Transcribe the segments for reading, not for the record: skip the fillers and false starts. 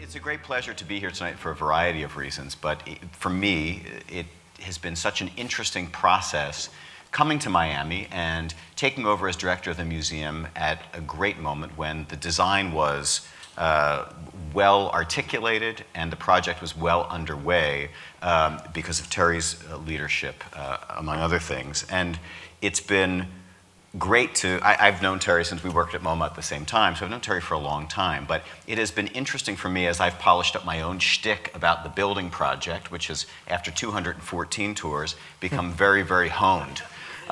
It's a great pleasure to be here tonight for a variety of reasons, but for me, it has been such an interesting process coming to Miami and taking over as director of the museum at a great moment when the design was well articulated and the project was well underway because of Terry's leadership, among other things. And it's been great to, I've known Terry since we worked at MoMA at the same time, so I've known Terry for a long time, but it has been interesting for me as I've polished up my own shtick about the building project, which has, after 214 tours, become very, very honed.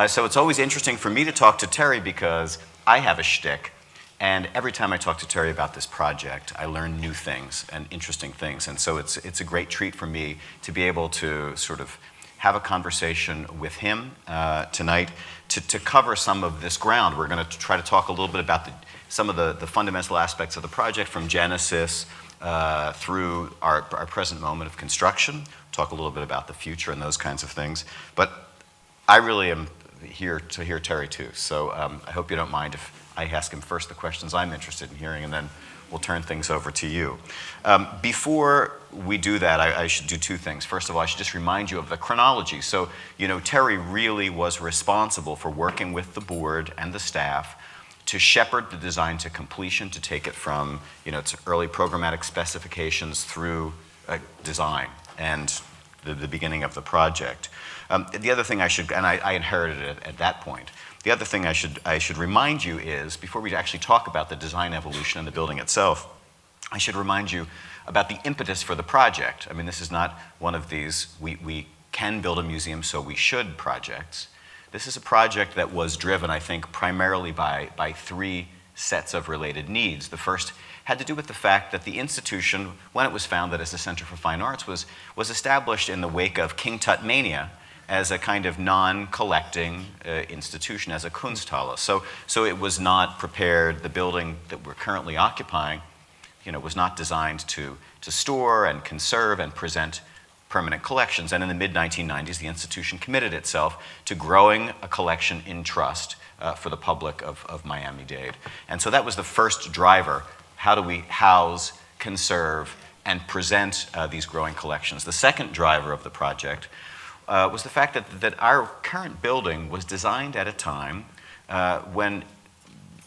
So it's always interesting for me to talk to Terry because I have a shtick, and every time I talk to Terry about this project, I learn new things and interesting things, and so it's a great treat for me to be able to sort of have a conversation with him tonight to cover some of this ground. We're going to try to talk a little bit about some of the fundamental aspects of the project from Genesis through our present moment of construction, talk a little bit about the future and those kinds of things. But I really am here to hear Terry too, so I hope you don't mind if I ask him first the questions I'm interested in hearing, and then we'll turn things over to you. Before we do that, I should do two things. First of all, I should just remind you of the chronology. So, you know, Terry really was responsible for working with the board and the staff to shepherd the design to completion, to take it from, you know, its early programmatic specifications through design and the beginning of the project. The other thing I should, and I inherited it at that point. The other thing I should remind you is, before we actually talk about the design evolution and the building itself, I should remind you about the impetus for the project. I mean, this is not one of these, we can build a museum, so we should projects. This is a project that was driven, I think, primarily by three sets of related needs. The first had to do with the fact that the institution, when it was founded as a Center for Fine Arts, was established in the wake of King Tut mania as a kind of non-collecting institution, as a Kunsthalle. So it was not prepared, the building that we're currently occupying, you know, was not designed to store and conserve and present permanent collections. And in the mid-1990s, the institution committed itself to growing a collection in trust for the public of Miami-Dade. And so that was the first driver. How do we house, conserve, and present these growing collections? The second driver of the project was the fact that our current building was designed at a time when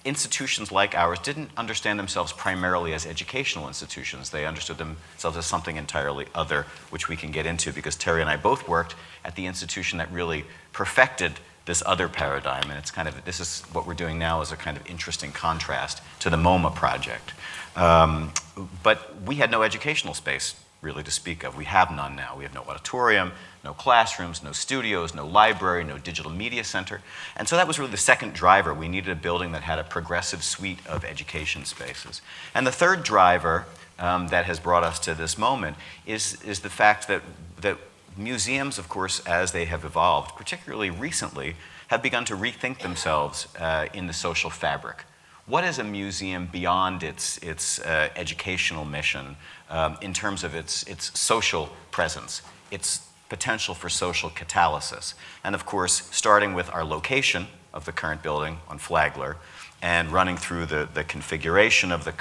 institutions like ours didn't understand themselves primarily as educational institutions. They understood themselves as something entirely other, which we can get into because Terry and I both worked at the institution that really perfected this other paradigm, and it's kind of, this is what we're doing now is a kind of interesting contrast to the MoMA project. But we had no educational space really to speak of. We have none now. We have no auditorium, no classrooms, no studios, no library, no digital media center. And so that was really the second driver. We needed a building that had a progressive suite of education spaces. And the third driver that has brought us to this moment is the fact that museums, of course, as they have evolved, particularly recently, have begun to rethink themselves in the social fabric. What is a museum beyond its educational mission in terms of its social presence, its potential for social catalysis? And of course, starting with our location of the current building on Flagler and running through the configuration of the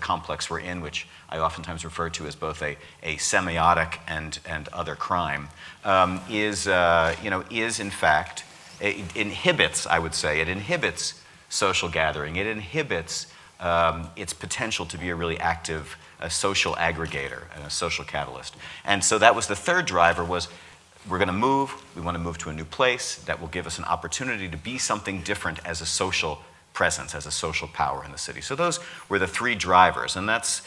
complex we're in, which I oftentimes refer to as both a semiotic and other crime, is in fact, it inhibits, I would say, it inhibits social gathering. It inhibits its potential to be a really active social aggregator and a social catalyst. And so that was the third driver, was we're going to move, we want to move to a new place that will give us an opportunity to be something different as a social presence, as a social power in the city. So those were the three drivers, and that's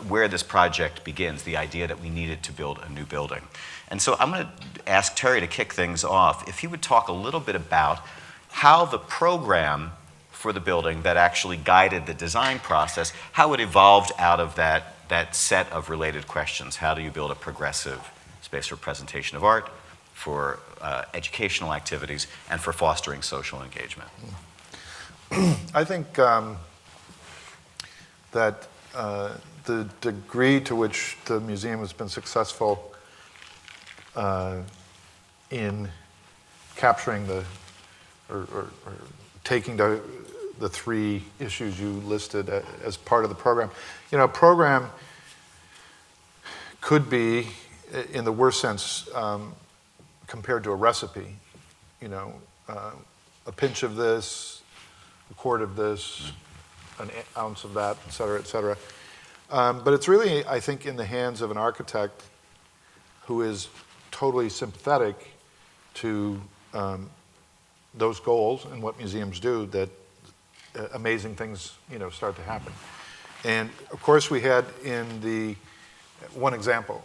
where this project begins, the idea that we needed to build a new building. And so I'm going to ask Terry to kick things off, if he would talk a little bit about how the program for the building that actually guided the design process, how it evolved out of that set of related questions. How do you build a progressive space for presentation of art, for educational activities, and for fostering social engagement? I think that the degree to which the museum has been successful in capturing or taking the three issues you listed as part of the program. You know, a program could be, in the worst sense, compared to a recipe. A pinch of this, a quart of this, an ounce of that, et cetera, et cetera. But it's really, I think, in the hands of an architect who is totally sympathetic to those goals and what museums do that amazing things, start to happen. And of course, we had one example.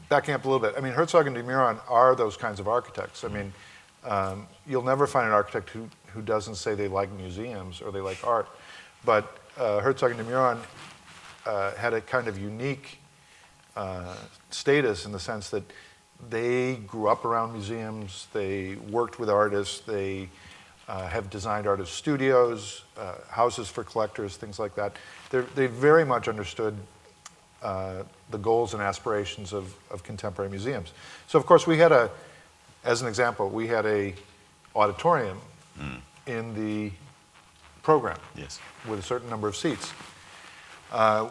Backing up a little bit, Herzog and de Meuron are those kinds of architects. You'll never find an architect who doesn't say they like museums or they like art. But Herzog and de Meuron had a kind of unique status in the sense that they grew up around museums, they worked with artists, they have designed artist studios, houses for collectors, things like that. They very much understood the goals and aspirations of contemporary museums. So of course as an example, we had a auditorium in the program with a certain number of seats.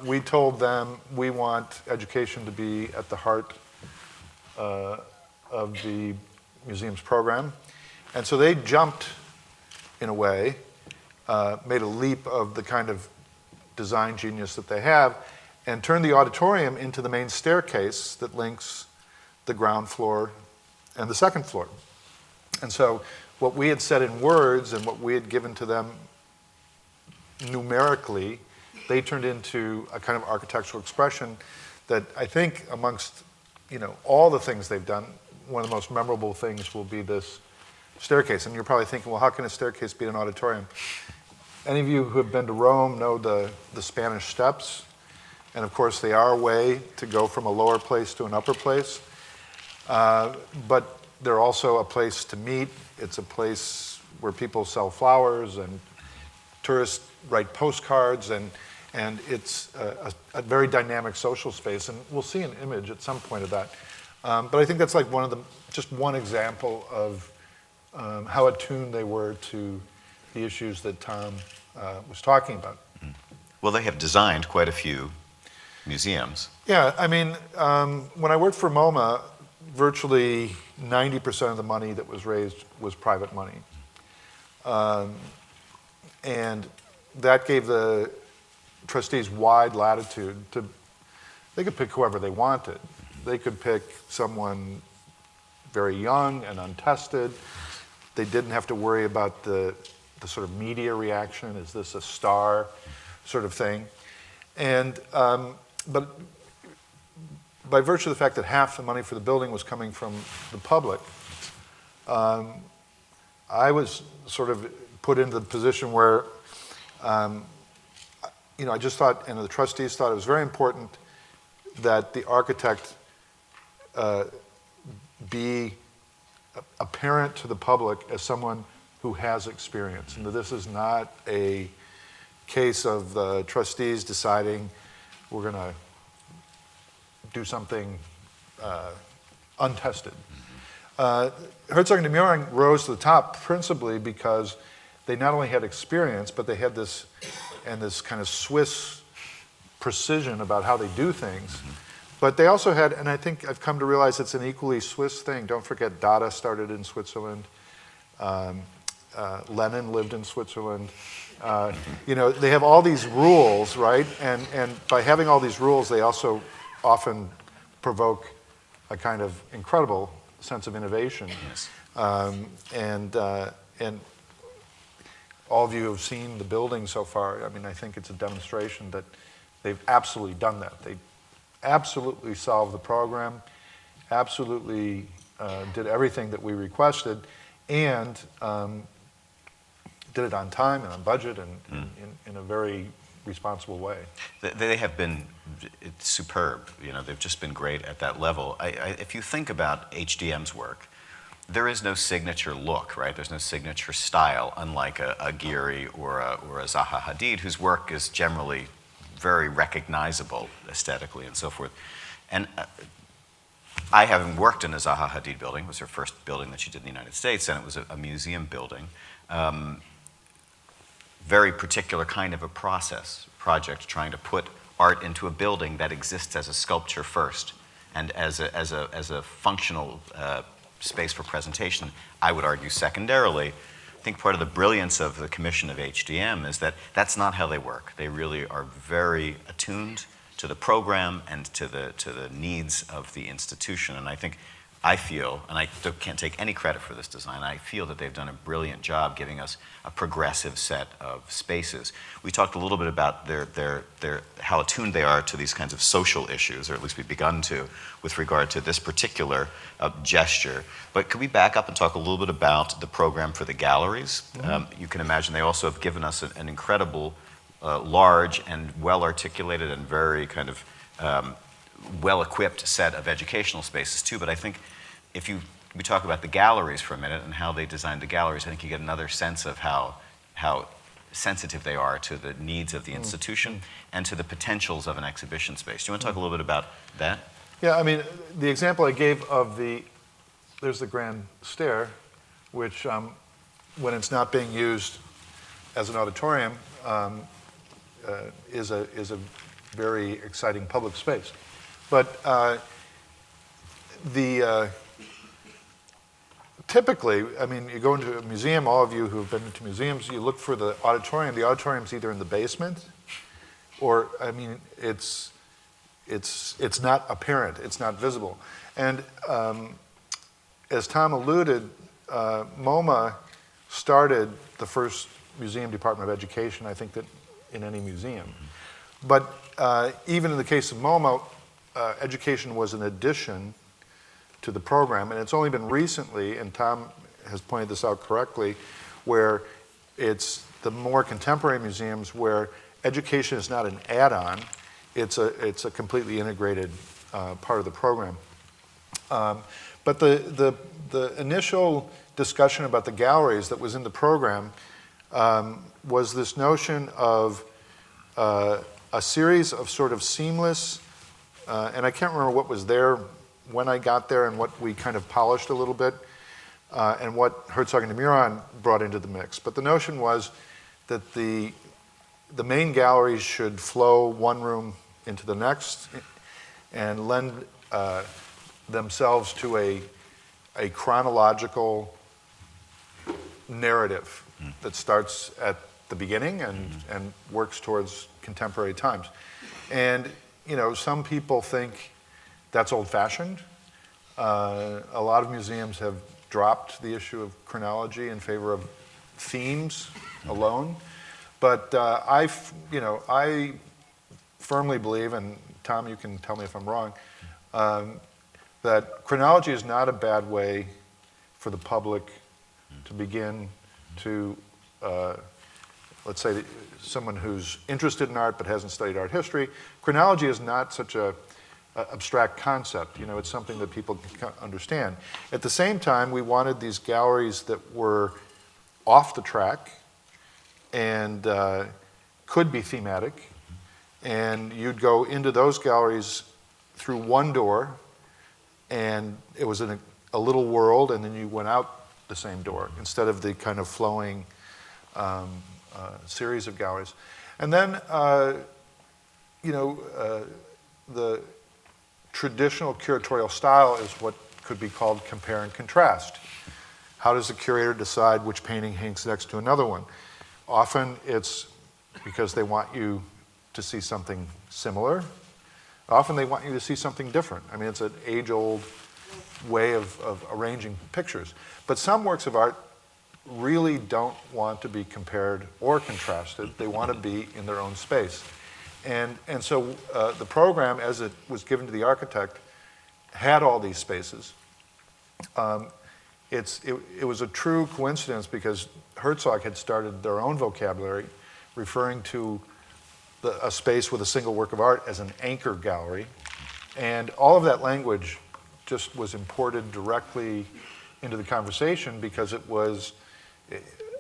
We told them we want education to be at the heart of the museum's program. And so they jumped, in a way, made a leap of the kind of design genius that they have, and turned the auditorium into the main staircase that links the ground floor and the second floor. And so what we had said in words and what we had given to them numerically, they turned into a kind of architectural expression that I think amongst all the things they've done, one of the most memorable things will be this staircase. And you're probably thinking, well, how can a staircase be in an auditorium? Any of you who have been to Rome know the Spanish steps. And of course, they are a way to go from a lower place to an upper place. But they're also a place to meet. It's a place where people sell flowers and tourists write postcards, and it's a very dynamic social space. And we'll see an image at some point of that. But I think that's like just one example of how attuned they were to the issues that Thom was talking about. Well, they have designed quite a few museums. Yeah, when I worked for MoMA, virtually 90% of the money that was raised was private money. And that gave the trustees wide latitude they could pick whoever they wanted. They could pick someone very young and untested. They didn't have to worry about the sort of media reaction, is this a star sort of thing. And but by virtue of the fact that half the money for the building was coming from the public, I was sort of put into the position where, I just thought, and the trustees thought it was very important that the architect be apparent to the public as someone who has experience, and that this is not a case of the trustees deciding we're going to do something untested. Herzog and de Meuron rose to the top principally because they not only had experience, but they had this kind of Swiss precision about how they do things. But they also had, and I think I've come to realize it's an equally Swiss thing. Don't forget, Dada started in Switzerland. Lenin lived in Switzerland. They have all these rules, right? And by having all these rules, they also often provoke a kind of incredible sense of innovation. Yes. And all of you have seen the building so far. I think it's a demonstration that they've absolutely done that. They absolutely solved the program, absolutely did everything that we requested, and did it on time and on budget and in a very responsible way. They have been superb. They've just been great at that level. If you think about HDM's work, there is no signature look, right? There's no signature style, unlike a Gehry or a Zaha Hadid, whose work is generally very recognizable aesthetically and so forth. And I, having worked in a Zaha Hadid building, it was her first building that she did in the United States, and it was a museum building. Very particular kind of a project, trying to put art into a building that exists as a sculpture first and as a functional space for presentation, I would argue secondarily. I think part of the brilliance of the commission of HDM is that that's not how they work. They really are very attuned to the program and to the needs of the institution. And I feel, and I can't take any credit for this design, I feel that they've done a brilliant job giving us a progressive set of spaces. We talked a little bit about how attuned they are to these kinds of social issues, or at least we've begun to, with regard to this particular gesture. But could we back up and talk a little bit about the program for the galleries? Mm-hmm. You can imagine they also have given us an incredible, large and well-articulated and very kind of well-equipped set of educational spaces too. But I think if we talk about the galleries for a minute and how they designed the galleries, I think you get another sense of how sensitive they are to the needs of the institution and to the potentials of an exhibition space. Do you want to talk a little bit about that? Yeah, I mean, the example I gave of there's the grand stair, which when it's not being used as an auditorium, is a very exciting public space. But typically, I mean, you go into a museum, all of you who have been to museums, you look for the auditorium. The auditorium's either in the basement or, I mean, it's not apparent, it's not visible. And as Thom alluded, MoMA started the first museum department of education, I think, that in any museum. But even in the case of MoMA, education was an addition to the program, and it's only been recently, and Thom has pointed this out correctly, where it's the more contemporary museums where education is not an add-on, it's a completely integrated part of the program. But the initial discussion about the galleries that was in the program was this notion of a series of sort of seamless, and I can't remember what was there when I got there and what we kind of polished a little bit, and what Herzog and de Meuron brought into the mix. But the notion was that the main galleries should flow one room into the next and lend themselves to a chronological narrative that starts at the beginning and works towards contemporary times. And, you know, some people think that's old-fashioned. A lot of museums have dropped the issue of chronology in favor of themes alone. But I firmly believe, and Thom, you can tell me if I'm wrong, that chronology is not a bad way for the public to begin to, let's say, someone who's interested in art but hasn't studied art history. Chronology is not such a abstract concept. You know, it's something that people can understand. At the same time, we wanted these galleries that were off the track and could be thematic. And you'd go into those galleries through one door, and it was in a little world, and then you went out the same door instead of the kind of flowing series of galleries. And then, the traditional curatorial style is what could be called compare and contrast. How does the curator decide which painting hangs next to another one? Often it's because they want you to see something similar. Often they want you to see something different. I mean, it's an age-old way of arranging pictures. But some works of art really don't want to be compared or contrasted. They want to be in their own space. And so the program, as it was given to the architect, had all these spaces. It was a true coincidence because Herzog had started their own vocabulary referring to a space with a single work of art as an anchor gallery. And all of that language just was imported directly into the conversation because it was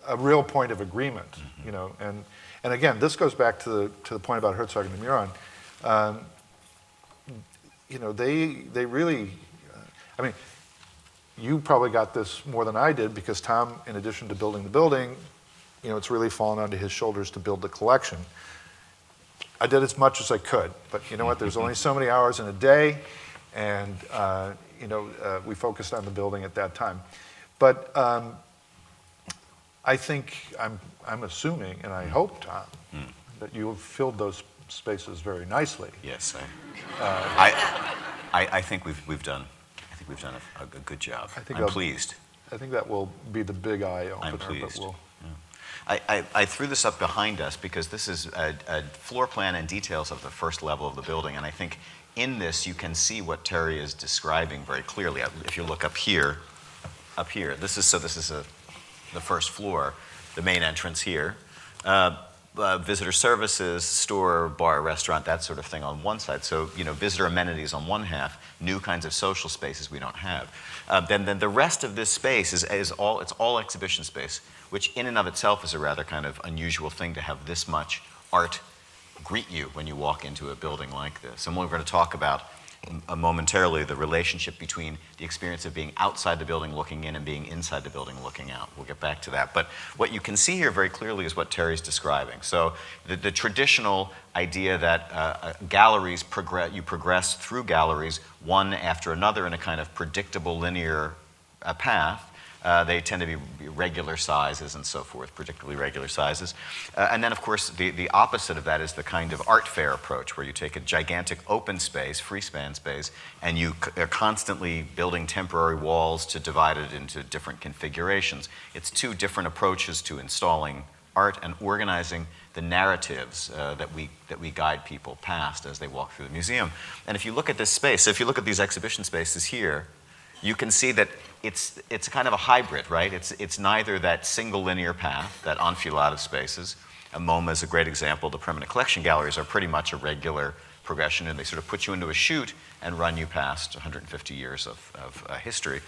a real point of agreement, you know. And again, this goes back to the point about Herzog and de Meuron. You know, they really, I mean, you probably got this more than I did because Thom, in addition to building the building, you know, it's really fallen onto his shoulders to build the collection. I did as much as I could, but you know what? There's only so many hours in a day, and we focused on the building at that time. But I think I'm assuming, and I hope, Tom, that you have filled those spaces very nicely. Yes, I think we've done. I think we've done a good job. I'm pleased. I think that will be the big eye opener. I'm pleased. But I threw this up behind us because this is a floor plan and details of the first level of the building, and I think in this you can see what Terry is describing very clearly. If you look up here, this is the first floor, the main entrance here. Visitor services, store, bar, restaurant, that sort of thing on one side. So, visitor amenities on one half, new kinds of social spaces we don't have. Then the rest of this space is all exhibition space, which in and of itself is a rather kind of unusual thing to have this much art greet you when you walk into a building like this. And we're going to talk about momentarily the relationship between the experience of being outside the building looking in and being inside the building looking out. We'll get back to that. But what you can see here very clearly is what Terry's describing. So the traditional idea that galleries you progress through galleries one after another in a kind of predictable linear path. They tend to be regular sizes and so forth, predictably regular sizes. And then, of course, the opposite of that is the kind of art fair approach, where you take a gigantic open space, free span space, and you are constantly building temporary walls to divide it into different configurations. It's two different approaches to installing art and organizing the narratives that we guide people past as they walk through the museum. And if you look at this space, if you look at these exhibition spaces here, you can see that it's kind of a hybrid, right? It's neither that single linear path, that enfilade of spaces. MoMA is a great example. The permanent collection galleries are pretty much a regular progression, and they sort of put you into a chute and run you past 150 years of history.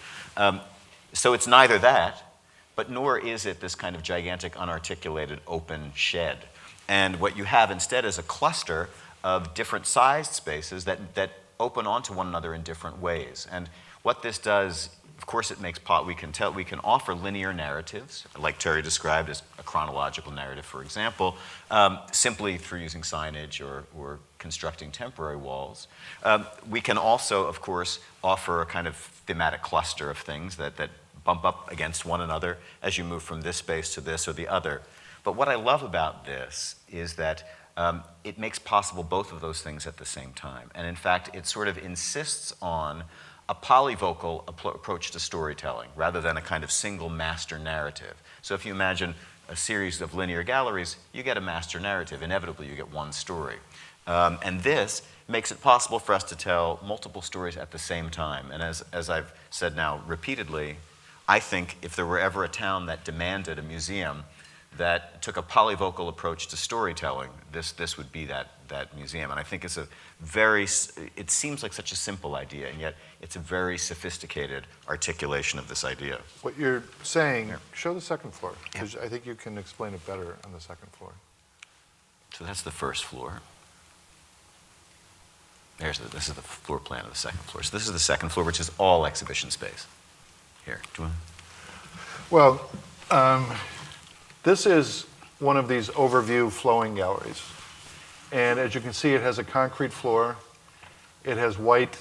So it's neither that, but nor is it this kind of gigantic, unarticulated, open shed. And what you have instead is a cluster of different sized spaces that open onto one another in different ways. And what this does, of course, it makes we can offer linear narratives, like Terry described as a chronological narrative, for example, simply through using signage or constructing temporary walls. We can also, of course, offer a kind of thematic cluster of things that bump up against one another as you move from this space to this or the other. But what I love about this is that it makes possible both of those things at the same time. And in fact, it sort of insists on a polyvocal approach to storytelling rather than a kind of single master narrative. So if you imagine a series of linear galleries, you get a master narrative. Inevitably, you get one story. And this makes it possible for us to tell multiple stories at the same time. And as I've said now repeatedly, I think if there were ever a town that demanded a museum that took a polyvocal approach to storytelling, this would be that museum. And I think it's it seems like such a simple idea, and yet it's a very sophisticated articulation of this idea. what you're saying, show the second floor, because I think you can explain it better on the second floor. So that's the first floor. This is the floor plan of the second floor. So this is the second floor, which is all exhibition space. Here, do you want? Well, this is one of these overview flowing galleries. And as you can see, it has a concrete floor. It has white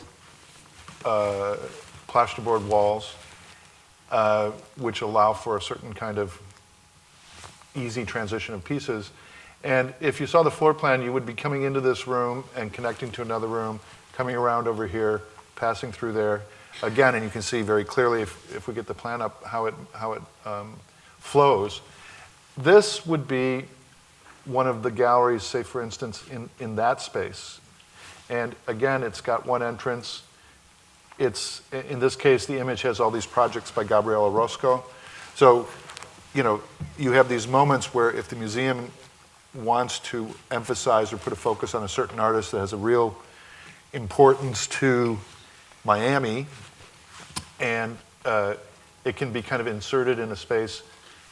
plasterboard walls, which allow for a certain kind of easy transition of pieces. And if you saw the floor plan, you would be coming into this room and connecting to another room, coming around over here, passing through there. Again, and you can see very clearly, if we get the plan up, how it flows. This would be one of the galleries, say for instance, in that space. And again, it's got one entrance. In this case, the image has all these projects by Gabriele Orozco. So, you have these moments where if the museum wants to emphasize or put a focus on a certain artist that has a real importance to Miami, and it can be kind of inserted in a space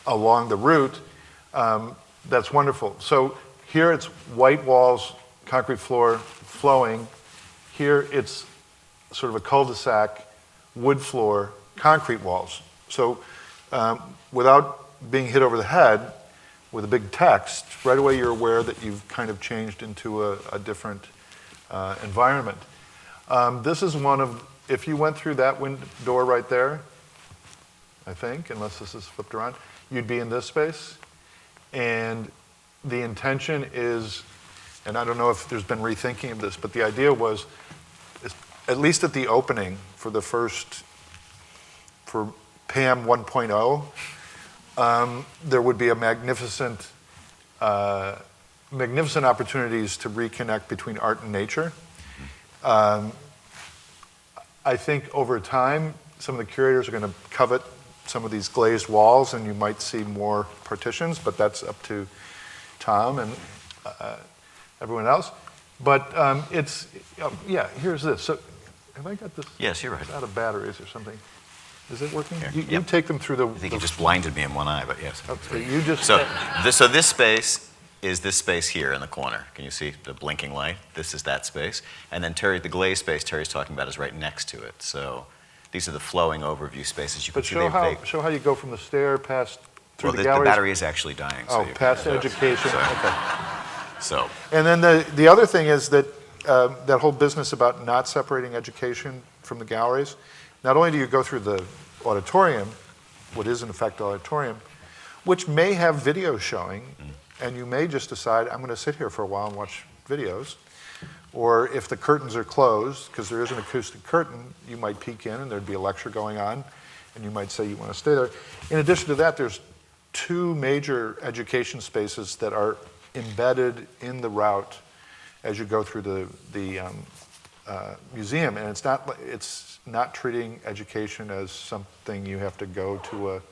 along the route, that's wonderful. So here it's white walls, concrete floor, flowing. Here it's sort of a cul-de-sac, wood floor, concrete walls. So without being hit over the head, with a big text, right away you're aware that you've kind of changed into a different environment. This is one of, if you went through that door right there, I think, unless this is flipped around, you'd be in this space. And the intention is, and I don't know if there's been rethinking of this, but the idea was, at least at the opening for the first, for PAM 1.0, there would be a magnificent opportunities to reconnect between art and nature. I think over time, some of the curators are going to covet some of these glazed walls, and you might see more partitions, but that's up to Thom and everyone else. But yeah, here's this. So have I got this? Yes, you're right. It's out of batteries or something. Is it working? Here, You take them through the... I think you just blinded me in one eye, but yes. Okay, you just... So this space is this space here in the corner. Can you see the blinking light? This is that space. And then Terry, the glaze space Terry's talking about is right next to it. So these are the flowing overview spaces. You can But see show how you go from the stair past through well, the the galleries. battery is actually dying. So past education. Okay. So. And then the other thing is that that whole business about not separating education from the galleries. Not only do you go through the auditorium, what is in effect auditorium, which may have video showing, and you may just decide, I'm going to sit here for a while and watch videos. Or if the curtains are closed, because there is an acoustic curtain, you might peek in and there'd be a lecture going on, and you might say you want to stay there. In addition to that, there's two major education spaces that are embedded in the route as you go through the museum, and it's not treating education as something you have to go to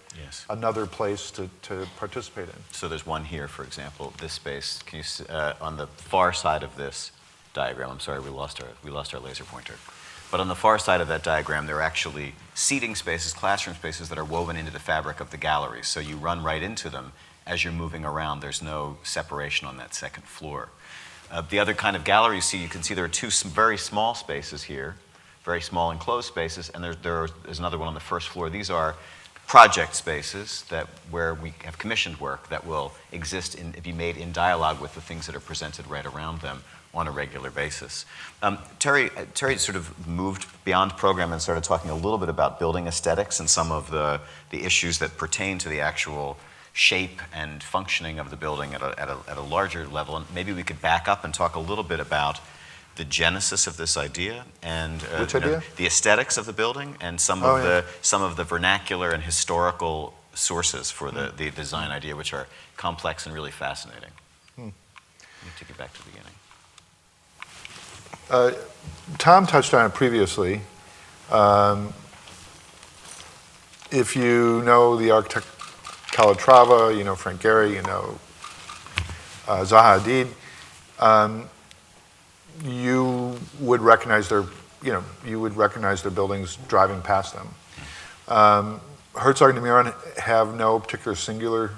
another place to participate in. So there's one here, for example, this space. Can you see, on the far side of this diagram? I'm sorry, we lost our laser pointer. But on the far side of that diagram, there are actually seating spaces, classroom spaces that are woven into the fabric of the galleries. So you run right into them as you're moving around. There's no separation on that second floor. The other kind of gallery you can see there are two very small spaces here, very small enclosed spaces, and there's another one on the first floor. These are project spaces where we have commissioned work that will exist and be made in dialogue with the things that are presented right around them on a regular basis. Terry sort of moved beyond program and started talking a little bit about building aesthetics and some of the issues that pertain to the actual shape and functioning of the building at a larger level. And maybe we could back up and talk a little bit about the genesis of this idea and Which idea? The aesthetics of the building and some of the vernacular and historical sources for the design idea, which are complex and really fascinating. Let me take you back to the beginning. Thom touched on it previously. If you know the architect Calatrava, you know Frank Gehry, you know Zaha Hadid, you would recognize their buildings driving past them. Herzog and de Meuron have no particular singular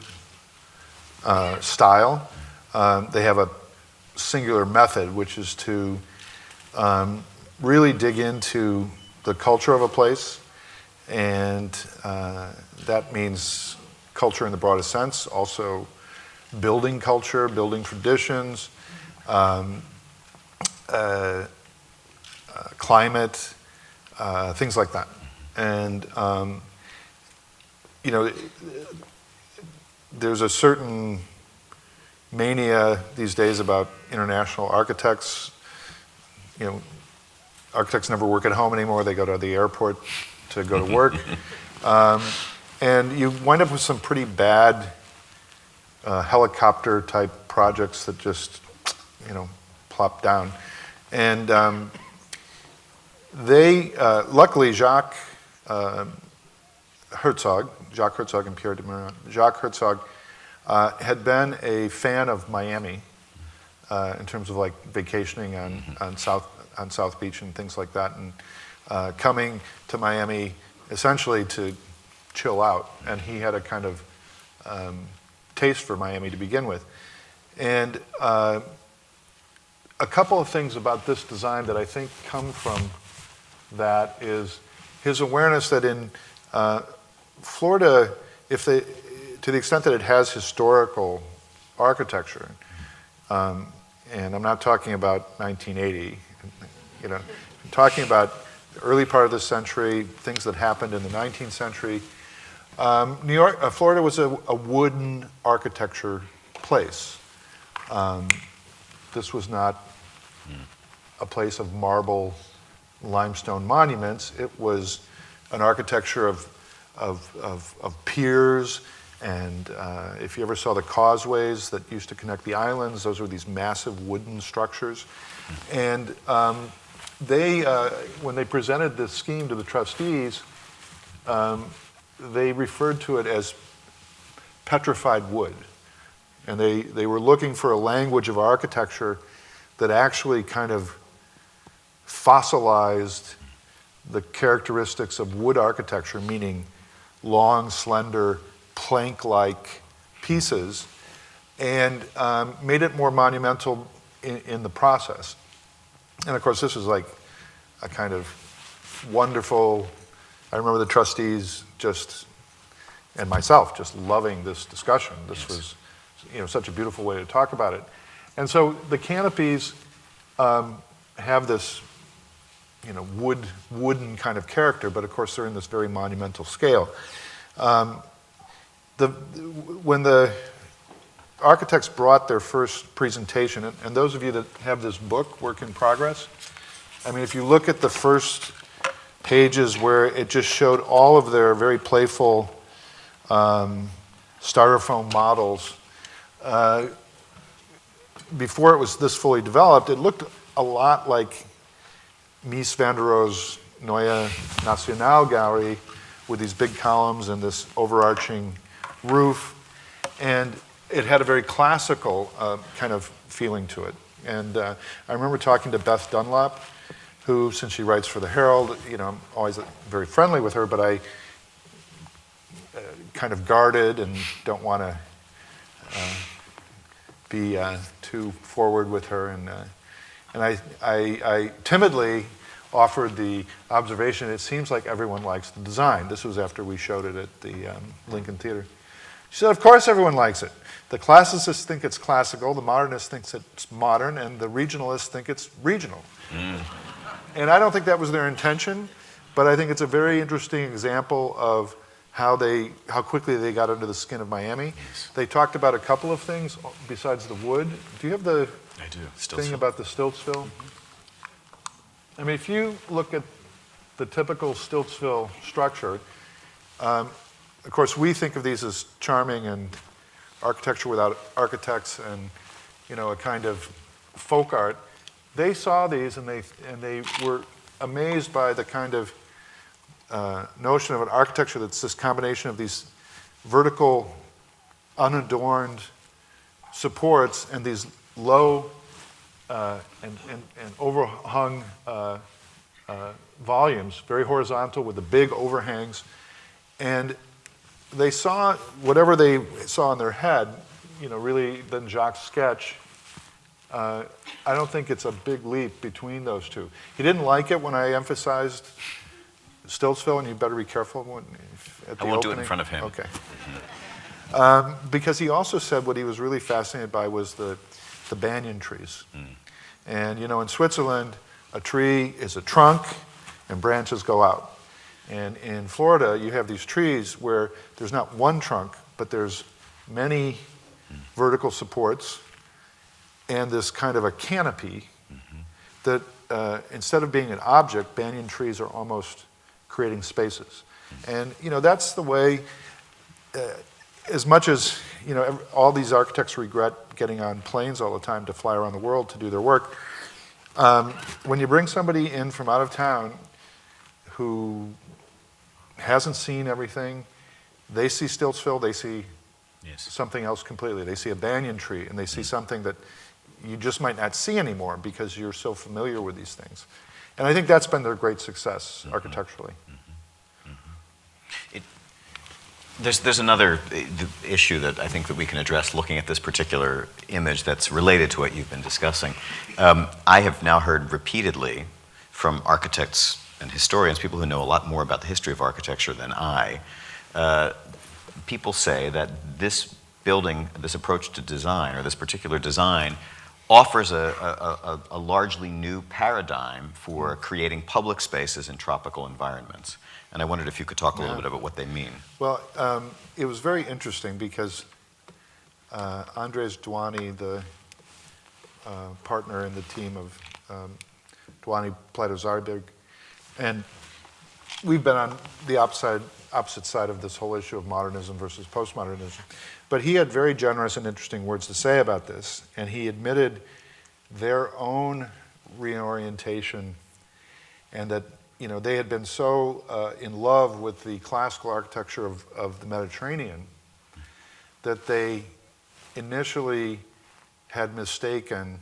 style. They have a singular method, which is to really dig into the culture of a place, and that means culture in the broadest sense, also building culture, building traditions, climate, things like that. And there's a certain mania these days about international architects. Architects never work at home anymore. They go to the airport to go to work. And you wind up with some pretty bad helicopter type projects that just, plop down. And luckily Jacques Herzog and Pierre de Meuron, Jacques Herzog had been a fan of Miami in terms of like vacationing on South Beach and things like that, and coming to Miami essentially to chill out. And he had a kind of taste for Miami to begin with. And a couple of things about this design that I think come from that is his awareness that in Florida, to the extent that it has historical architecture. And I'm not talking about 1980, you know, I'm talking about the early part of this century, things that happened in the 19th century. Florida was a wooden architecture place. This was not a place of marble, limestone monuments. It was an architecture of piers, and if you ever saw the causeways that used to connect the islands, those were these massive wooden structures. And when they presented this scheme to the trustees, they referred to it as petrified wood. And they were looking for a language of architecture that actually kind of fossilized the characteristics of wood architecture, meaning long, slender, plank-like pieces, and made it more monumental in the process. And of course, this was like a kind of wonderful, I remember the trustees and myself just loving this discussion. This was, such a beautiful way to talk about it. And so the canopies have this, wooden kind of character, but of course they're in this very monumental scale. When the architects brought their first presentation, and those of you that have this book, Work in Progress, I mean, if you look at the first pages where it just showed all of their very playful styrofoam models, before it was this fully developed, it looked a lot like Mies van der Rohe's Neue Nationale Gallery with these big columns and this overarching roof. And it had a very classical kind of feeling to it. And I remember talking to Beth Dunlop, who, since she writes for the Herald, I'm always very friendly with her, but I kind of guarded and don't want to be too forward with her. And I timidly offered the observation, it seems like everyone likes the design. This was after we showed it at the Lincoln Theater. She said, of course everyone likes it. The classicists think it's classical, the modernists think it's modern, and the regionalists think it's regional. And I don't think that was their intention, but I think it's a very interesting example of how quickly they got under the skin of Miami. Yes. They talked about a couple of things besides the wood. Do you have the thing about the Stiltsville? I mean, if you look at the typical Stiltsville structure, of course, we think of these as charming and architecture without architects and, a kind of folk art. They saw these and they were amazed by the kind of notion of an architecture that's this combination of these vertical, unadorned supports and these low and overhung volumes, very horizontal with the big overhangs. And they saw whatever they saw in their head, really than Jacques' sketch. I don't think it's a big leap between those two. He didn't like it when I emphasized Stiltsville, and you better be careful at the I won't opening. do it in front of him. Okay. Because he also said what he was really fascinated by was the banyan trees. And in Switzerland, a tree is a trunk and branches go out. And in Florida, you have these trees where there's not one trunk, but there's many vertical supports and this kind of a canopy that instead of being an object, banyan trees are almost creating spaces. And that's the way, as much as all these architects regret getting on planes all the time to fly around the world to do their work, when you bring somebody in from out of town who hasn't seen everything, they see Stiltsville, they see something else completely. They see a banyan tree, and they see something that you just might not see anymore because you're so familiar with these things. And I think that's been their great success architecturally. There's another issue that I think that we can address looking at this particular image that's related to what you've been discussing. I have now heard repeatedly from architects and historians, people who know a lot more about the history of architecture than I, people say that this building, this approach to design, or this particular design, offers a largely new paradigm for creating public spaces in tropical environments. And I wondered if you could talk a little bit about what they mean. Well, it was very interesting because Andres Duany, the partner in the team of Duany Plato Zarberg, and we've been on the opposite side of this whole issue of modernism versus postmodernism. But he had very generous and interesting words to say about this, and he admitted their own reorientation, and that they had been so in love with the classical architecture of the Mediterranean that they initially had mistaken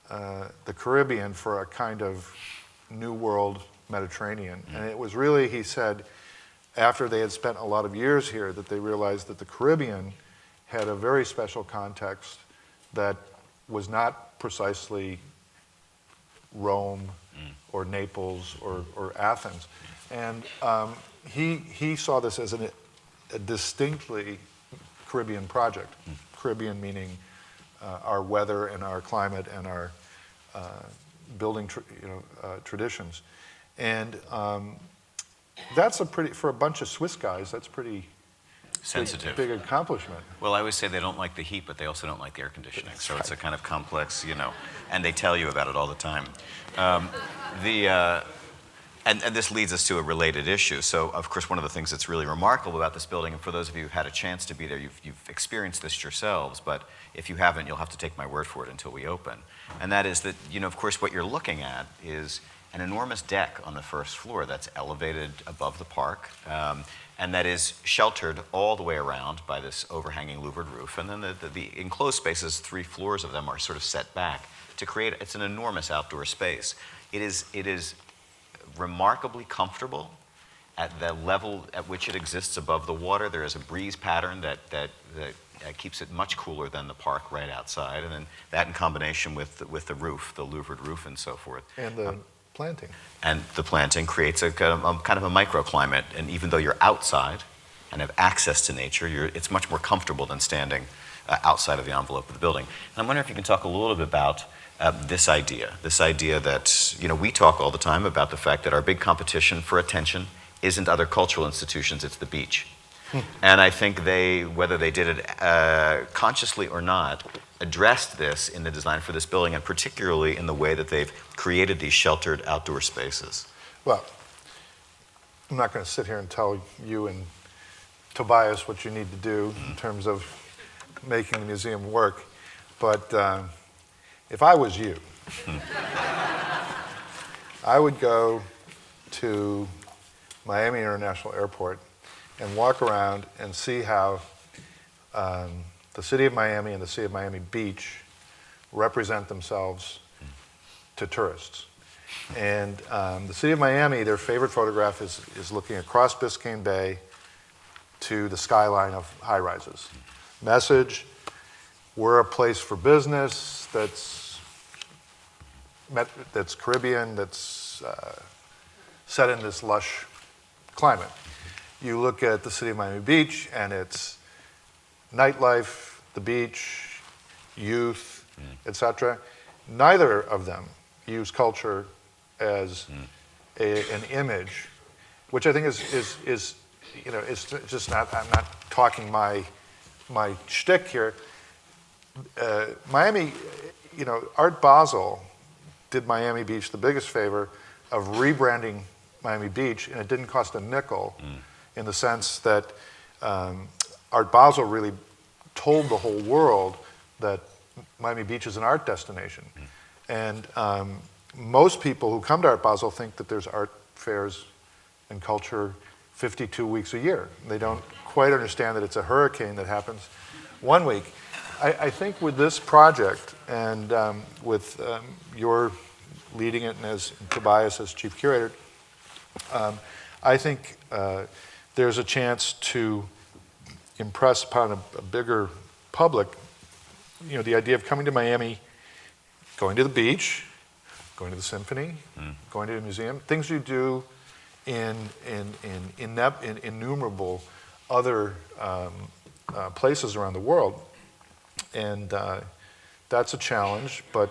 the Caribbean for a kind of New World Mediterranean. And it was really, he said, after they had spent a lot of years here, that they realized that the Caribbean had a very special context that was not precisely Rome or Naples or Athens. And he saw this as a distinctly Caribbean project. Caribbean meaning our weather and our climate and our building traditions. And that's for a bunch of Swiss guys, that's pretty sensitive. Big accomplishment. Well, I always say they don't like the heat, but they also don't like the air conditioning. So it's a kind of complex, and they tell you about it all the time. And this leads us to a related issue. So, of course, one of the things that's really remarkable about this building, and for those of you who've had a chance to be there, you've experienced this yourselves, but if you haven't, you'll have to take my word for it until we open. And that is that, of course, what you're looking at is an enormous deck on the first floor that's elevated above the park, and that is sheltered all the way around by this overhanging louvered roof. And then the enclosed spaces, 3 floors of them, are sort of set back to create, it's an enormous outdoor space. It is remarkably comfortable at the level at which it exists above the water. There is a breeze pattern that keeps it much cooler than the park right outside, and then that in combination with the roof, the louvered roof and so forth. And the planting. And the planting creates a kind of a microclimate, and even though you're outside and have access to nature, it's much more comfortable than standing outside of the envelope of the building. And I'm wondering if you can talk a little bit about this idea that, we talk all the time about the fact that our big competition for attention isn't other cultural institutions, it's the beach. And I think whether they did it consciously or not, addressed this in the design for this building, and particularly in the way that they've created these sheltered outdoor spaces. Well, I'm not going to sit here and tell you and Tobias what you need to do in terms of making the museum work, but if I was you, I would go to Miami International Airport and walk around and see how the city of Miami and the city of Miami Beach represent themselves to tourists. And the city of Miami, their favorite photograph is looking across Biscayne Bay to the skyline of high-rises. Message, we're a place for business that's Caribbean, that's set in this lush climate. You look at the city of Miami Beach, and it's nightlife, the beach, youth, etc. Neither of them use culture as an image, which I think is it's just not. I'm not talking my shtick here. Miami, Art Basel did Miami Beach the biggest favor of rebranding Miami Beach, and it didn't cost a nickel, in the sense that Art Basel really told the whole world that Miami Beach is an art destination. And most people who come to Art Basel think that there's art fairs and culture 52 weeks a year. They don't quite understand that it's a hurricane that happens one week. I think with this project, and with your leading it, and Tobias as chief curator, I think there's a chance to impress upon a bigger public, the idea of coming to Miami, going to the beach, going to the symphony, going to the museum, things you do in innumerable other places around the world. And that's a challenge, but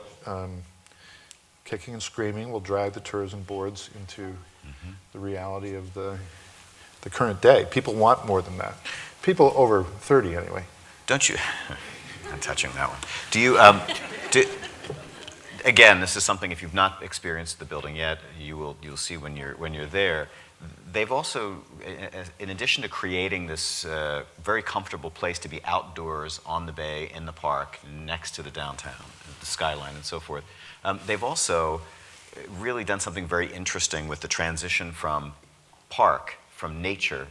kicking and screaming will drag the tourism boards into the reality of the current day. People want more than that. People over 30 anyway. Don't you? I'm touching that one. Do you, again, this is something, if you've not experienced the building yet, you'll see when you're there. They've also, in addition to creating this very comfortable place to be outdoors on the bay, in the park, next to the downtown, the skyline and so forth, they've also really done something very interesting with the transition from park, from nature,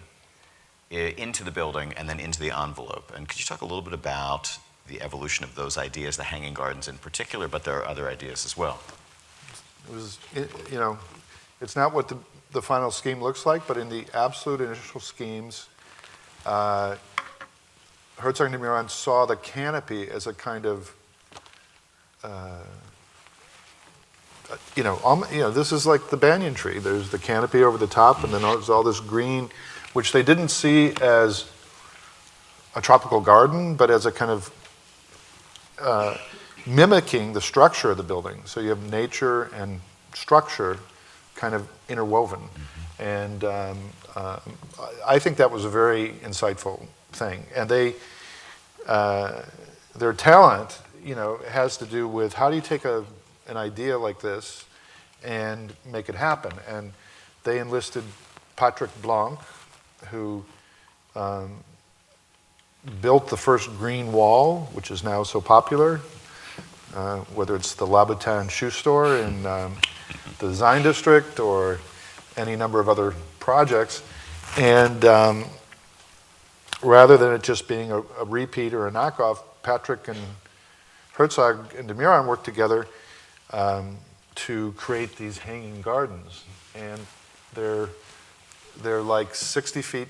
into the building and then into the envelope. And could you talk a little bit about the evolution of those ideas, the hanging gardens in particular, but there are other ideas as well? It was, you know, it's not what the final scheme looks like, but in the absolute initial schemes, Herzog and de Meuron saw the canopy as a kind of, this is like the banyan tree. There's the canopy over the top, and then there's all this green, which they didn't see as a tropical garden, but as a kind of mimicking the structure of the building. So you have nature and structure kind of interwoven. And I think that was a very insightful thing. And their talent, has to do with how do you take an idea like this and make it happen. And they enlisted Patrick Blanc, who built the first green wall, which is now so popular, whether it's the Louboutin shoe store in the Design District or any number of other projects. And rather than it just being a repeat or a knockoff, Patrick and Herzog and de Meuron worked together to create these hanging gardens. And they're like 60 feet,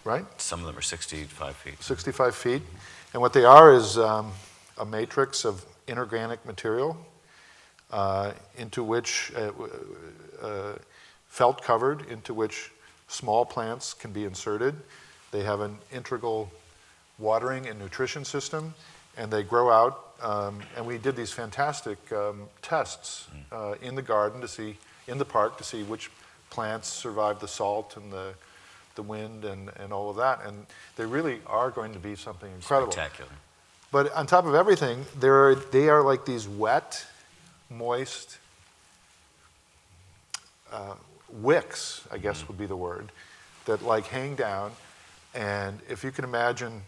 right? Some of them are 65 feet. 65 feet. And what they are is a matrix of inorganic material into which, felt covered, into which small plants can be inserted. They have an integral watering and nutrition system, and they grow out. And we did these fantastic tests in the garden in the park to see which plants survive the salt and the wind and all of that. And they really are going to be something incredible. Spectacular. But on top of everything, they are like these wet, moist wicks, I guess would be the word, that like hang down. And if you can imagine,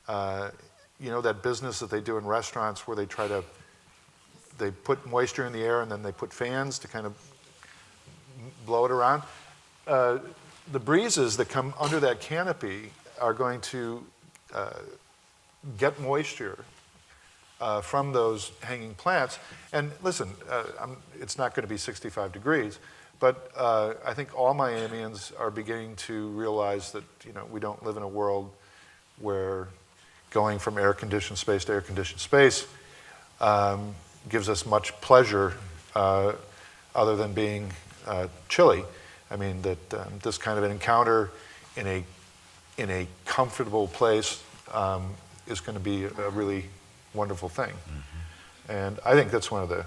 that business that they do in restaurants where they put moisture in the air and then they put fans to kind of blow it around. The breezes that come under that canopy are going to get moisture from those hanging plants. And listen, it's not going to be 65 degrees, but I think all Miamians are beginning to realize that we don't live in a world where going from air-conditioned space to air-conditioned space gives us much pleasure other than being chilly. I mean, that this kind of an encounter in a comfortable place is going to be a really wonderful thing. And I think that's one of the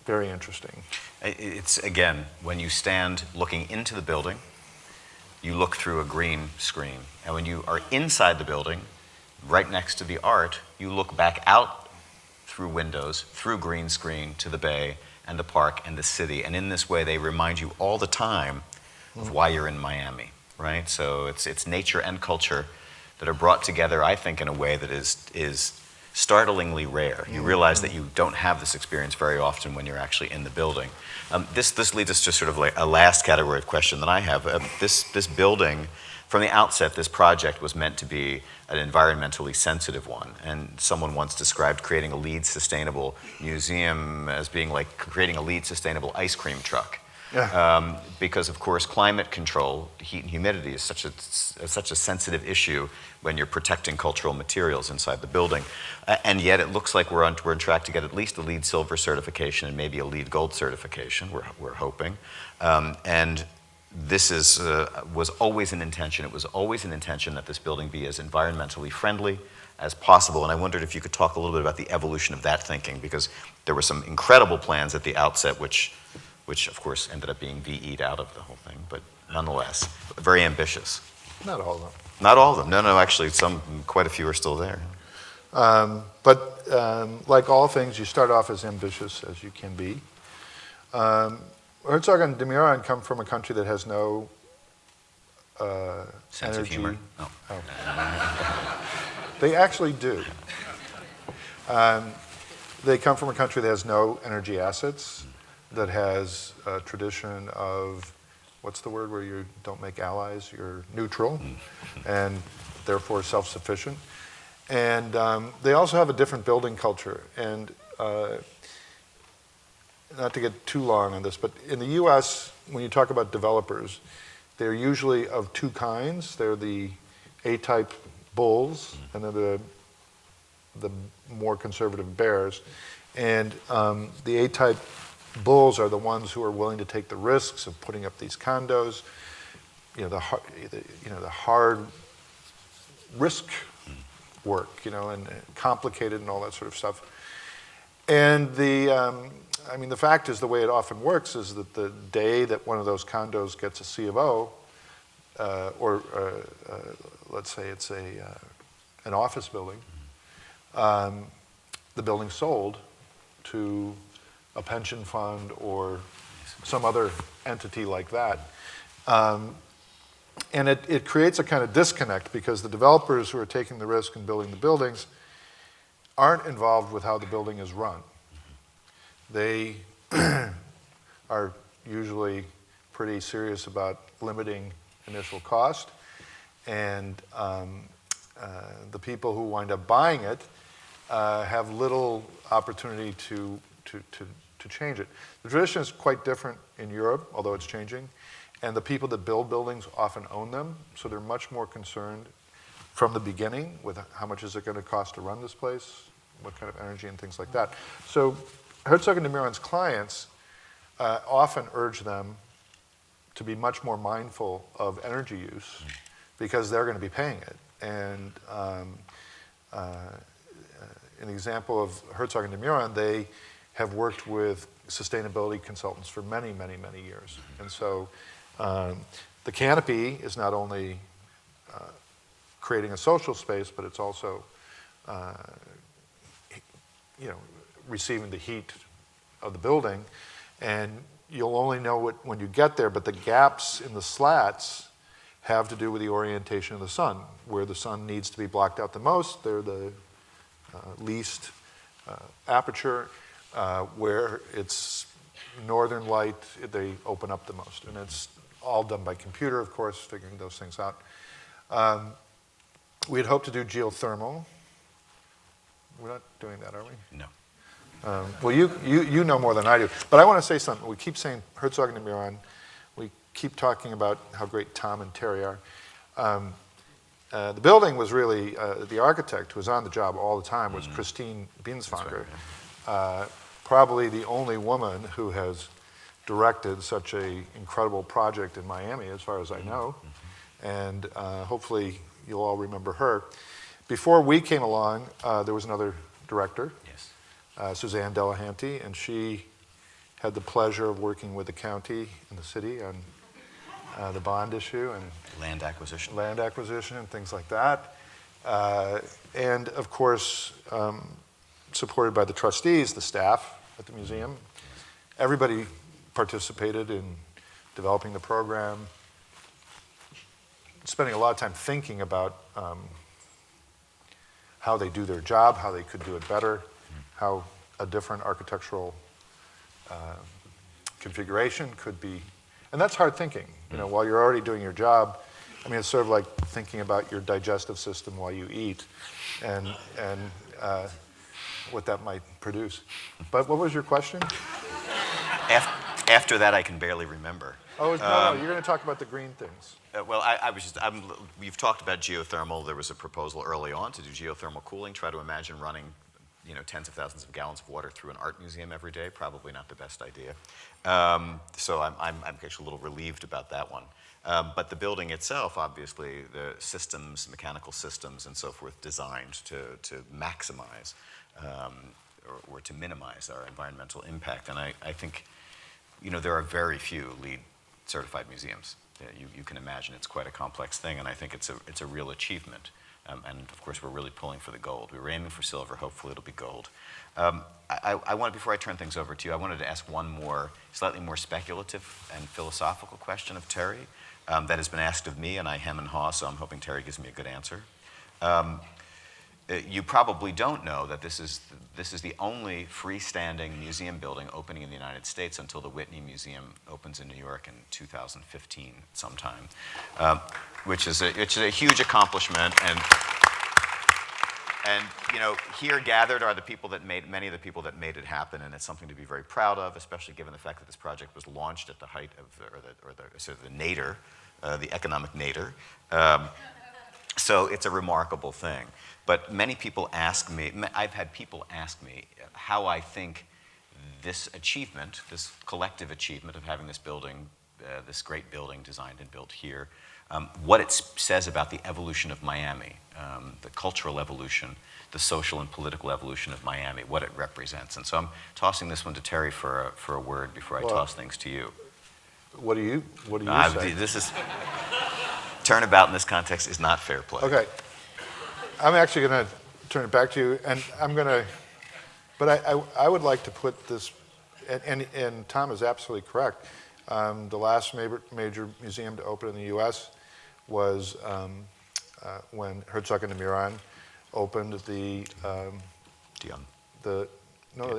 very interesting. It's, again, when you stand looking into the building, you look through a green screen. And when you are inside the building, right next to the art, you look back out through windows, through green screen to the bay and the park and the city. And in this way, they remind you all the time of why you're in Miami, right? So it's nature and culture that are brought together, I think, in a way that is startlingly rare. You realize that you don't have this experience very often when you're actually in the building. This leads us to sort of like a last category of question that I have. This building, from the outset, this project was meant to be an environmentally sensitive one. And someone once described creating a LEED sustainable museum as being like creating a LEED sustainable ice cream truck. Yeah. Because of course climate control, heat and humidity is such a sensitive issue when you're protecting cultural materials inside the building. And yet it looks like we're on track to get at least a LEED silver certification and maybe a LEED gold certification, we're hoping. And this was always an intention. It was always an intention that this building be as environmentally friendly as possible. And I wondered if you could talk a little bit about the evolution of that thinking, because there were some incredible plans at the outset, which of course ended up being VE'd out of the whole thing, but nonetheless, very ambitious. Not all of them. Not all of them. No, actually, quite a few are still there. But like all things, you start off as ambitious as you can be. Herzog and de Meuron come from a country that has no Sense energy. of humor? Oh. They actually do. They come from a country that has no energy assets, that has a tradition of, what's the word where you don't make allies, you're neutral, and therefore self-sufficient. And they also have a different building culture. And not to get too long on this, but in the US, when you talk about developers, they're usually of two kinds. They're the A-type bulls, and they're the more conservative bears. And the A-type bulls are the ones who are willing to take the risks of putting up these condos, the hard risk work, and complicated and all that sort of stuff. And the fact is, the way it often works is that the day that one of those condos gets a C of O, or let's say it's an office building, the building's sold to a pension fund or some other entity like that. And it creates a kind of disconnect, because the developers who are taking the risk in building the buildings aren't involved with how the building is run. They are usually pretty serious about limiting initial cost, and the people who wind up buying it have little opportunity to change it. The tradition is quite different in Europe, although it's changing, and the people that build buildings often own them, so they're much more concerned from the beginning with how much is it going to cost to run this place, what kind of energy and things like that. So Herzog and de Meuron's clients often urge them to be much more mindful of energy use, because they're going to be paying it. And an example of Herzog and de Meuron, they have worked with sustainability consultants for many, many, many years. And so the canopy is not only creating a social space, but it's also receiving the heat of the building. And you'll only know it when you get there, but the gaps in the slats have to do with the orientation of the sun. Where the sun needs to be blocked out the most, they're the least aperture. Where it's northern light, they open up the most. And it's all done by computer, of course, figuring those things out. We had hoped to do geothermal. We're not doing that, are we? No. Well, you know more than I do. But I want to say something. We keep saying Herzog and de Meuron. We keep talking about how great Thom and Terry are. The building was really, the architect who was on the job all the time was Christine Binswanger. Right, yeah. Probably the only woman who has directed such an incredible project in Miami, as far as I know. And hopefully you'll all remember her. Before we came along, there was another director, yes. Suzanne Delahanty, and she had the pleasure of working with the county and the city on the bond issue and land acquisition and things like that. And of course, supported by the trustees, the staff at the museum. Everybody participated in developing the program, spending a lot of time thinking about how they do their job, how they could do it better, how a different architectural configuration could be. And that's hard thinking, while you're already doing your job. I mean, it's sort of like thinking about your digestive system while you eat and what that might produce. But what was your question? After that, I can barely remember. Oh, no, you're going to talk about the green things. Well, we've talked about geothermal. There was a proposal early on to do geothermal cooling, try to imagine running tens of thousands of gallons of water through an art museum every day, probably not the best idea. So I'm actually a little relieved about that one. But the building itself, obviously, the systems, mechanical systems and so forth, designed to maximize or to minimize our environmental impact. And I think, there are very few LEED certified museums. You can imagine it's quite a complex thing, and I think it's a real achievement. And of course, we're really pulling for the gold. We were aiming for silver. Hopefully, it'll be gold. Before I turn things over to you, I wanted to ask one more, slightly more speculative and philosophical question of Terry that has been asked of me, and I hem and haw, so I'm hoping Terry gives me a good answer. You probably don't know that this is the only freestanding museum building opening in the United States until the Whitney Museum opens in New York in 2015 sometime, which is a huge accomplishment. And here gathered are many of the people that made it happen, and it's something to be very proud of, especially given the fact that this project was launched at the height of the nadir, the economic nadir. So it's a remarkable thing. But many people ask me, I've had people ask me how I think this achievement, this collective achievement of having this building, this great building designed and built here, what it says about the evolution of Miami, the cultural evolution, the social and political evolution of Miami, what it represents. And so I'm tossing this one to Terry for a word before I toss things to you. What do you say? This is turnabout in this context is not fair play. Okay. I'm actually going to turn it back to you, and but I would like to put this, and Thom is absolutely correct. The last major museum to open in the U.S. was when Herzog and de Meuron opened in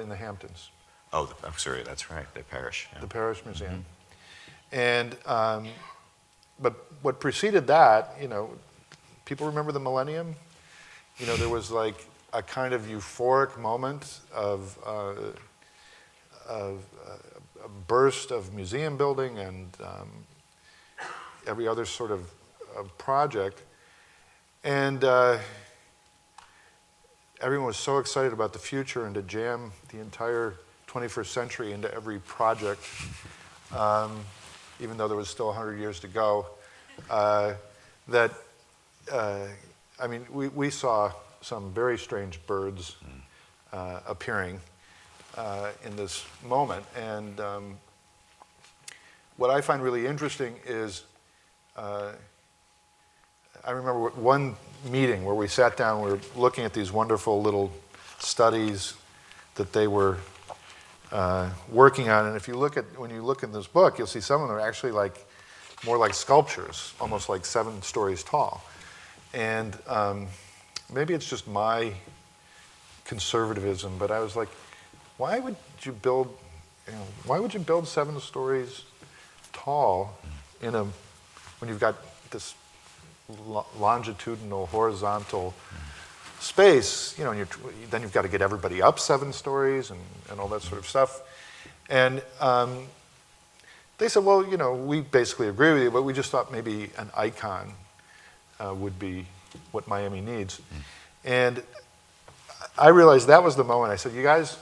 the Hamptons. Oh, I'm sorry, that's right, the Parish. Yeah. The Parish Museum. Mm-hmm. And, but what preceded that, people remember the Millennium? There was like a kind of euphoric moment of a burst of museum building and every other sort of project. And everyone was so excited about the future and to jam the entire 21st century into every project, even though there was still 100 years to go, we saw some very strange birds appearing in this moment. And what I find really interesting is I remember one meeting where we sat down, we were looking at these wonderful little studies that they were working on. And when you look in this book, you'll see some of them are actually more like sculptures, almost like 7 stories tall. And maybe it's just my conservatism, but I was like, why would you build 7 stories tall when you've got this longitudinal, horizontal space, and then you've got to get everybody up 7 stories and all that sort of stuff. And they said, well, we basically agree with you, but we just thought maybe an icon would be what Miami needs. And I realized that was the moment. I said, you guys,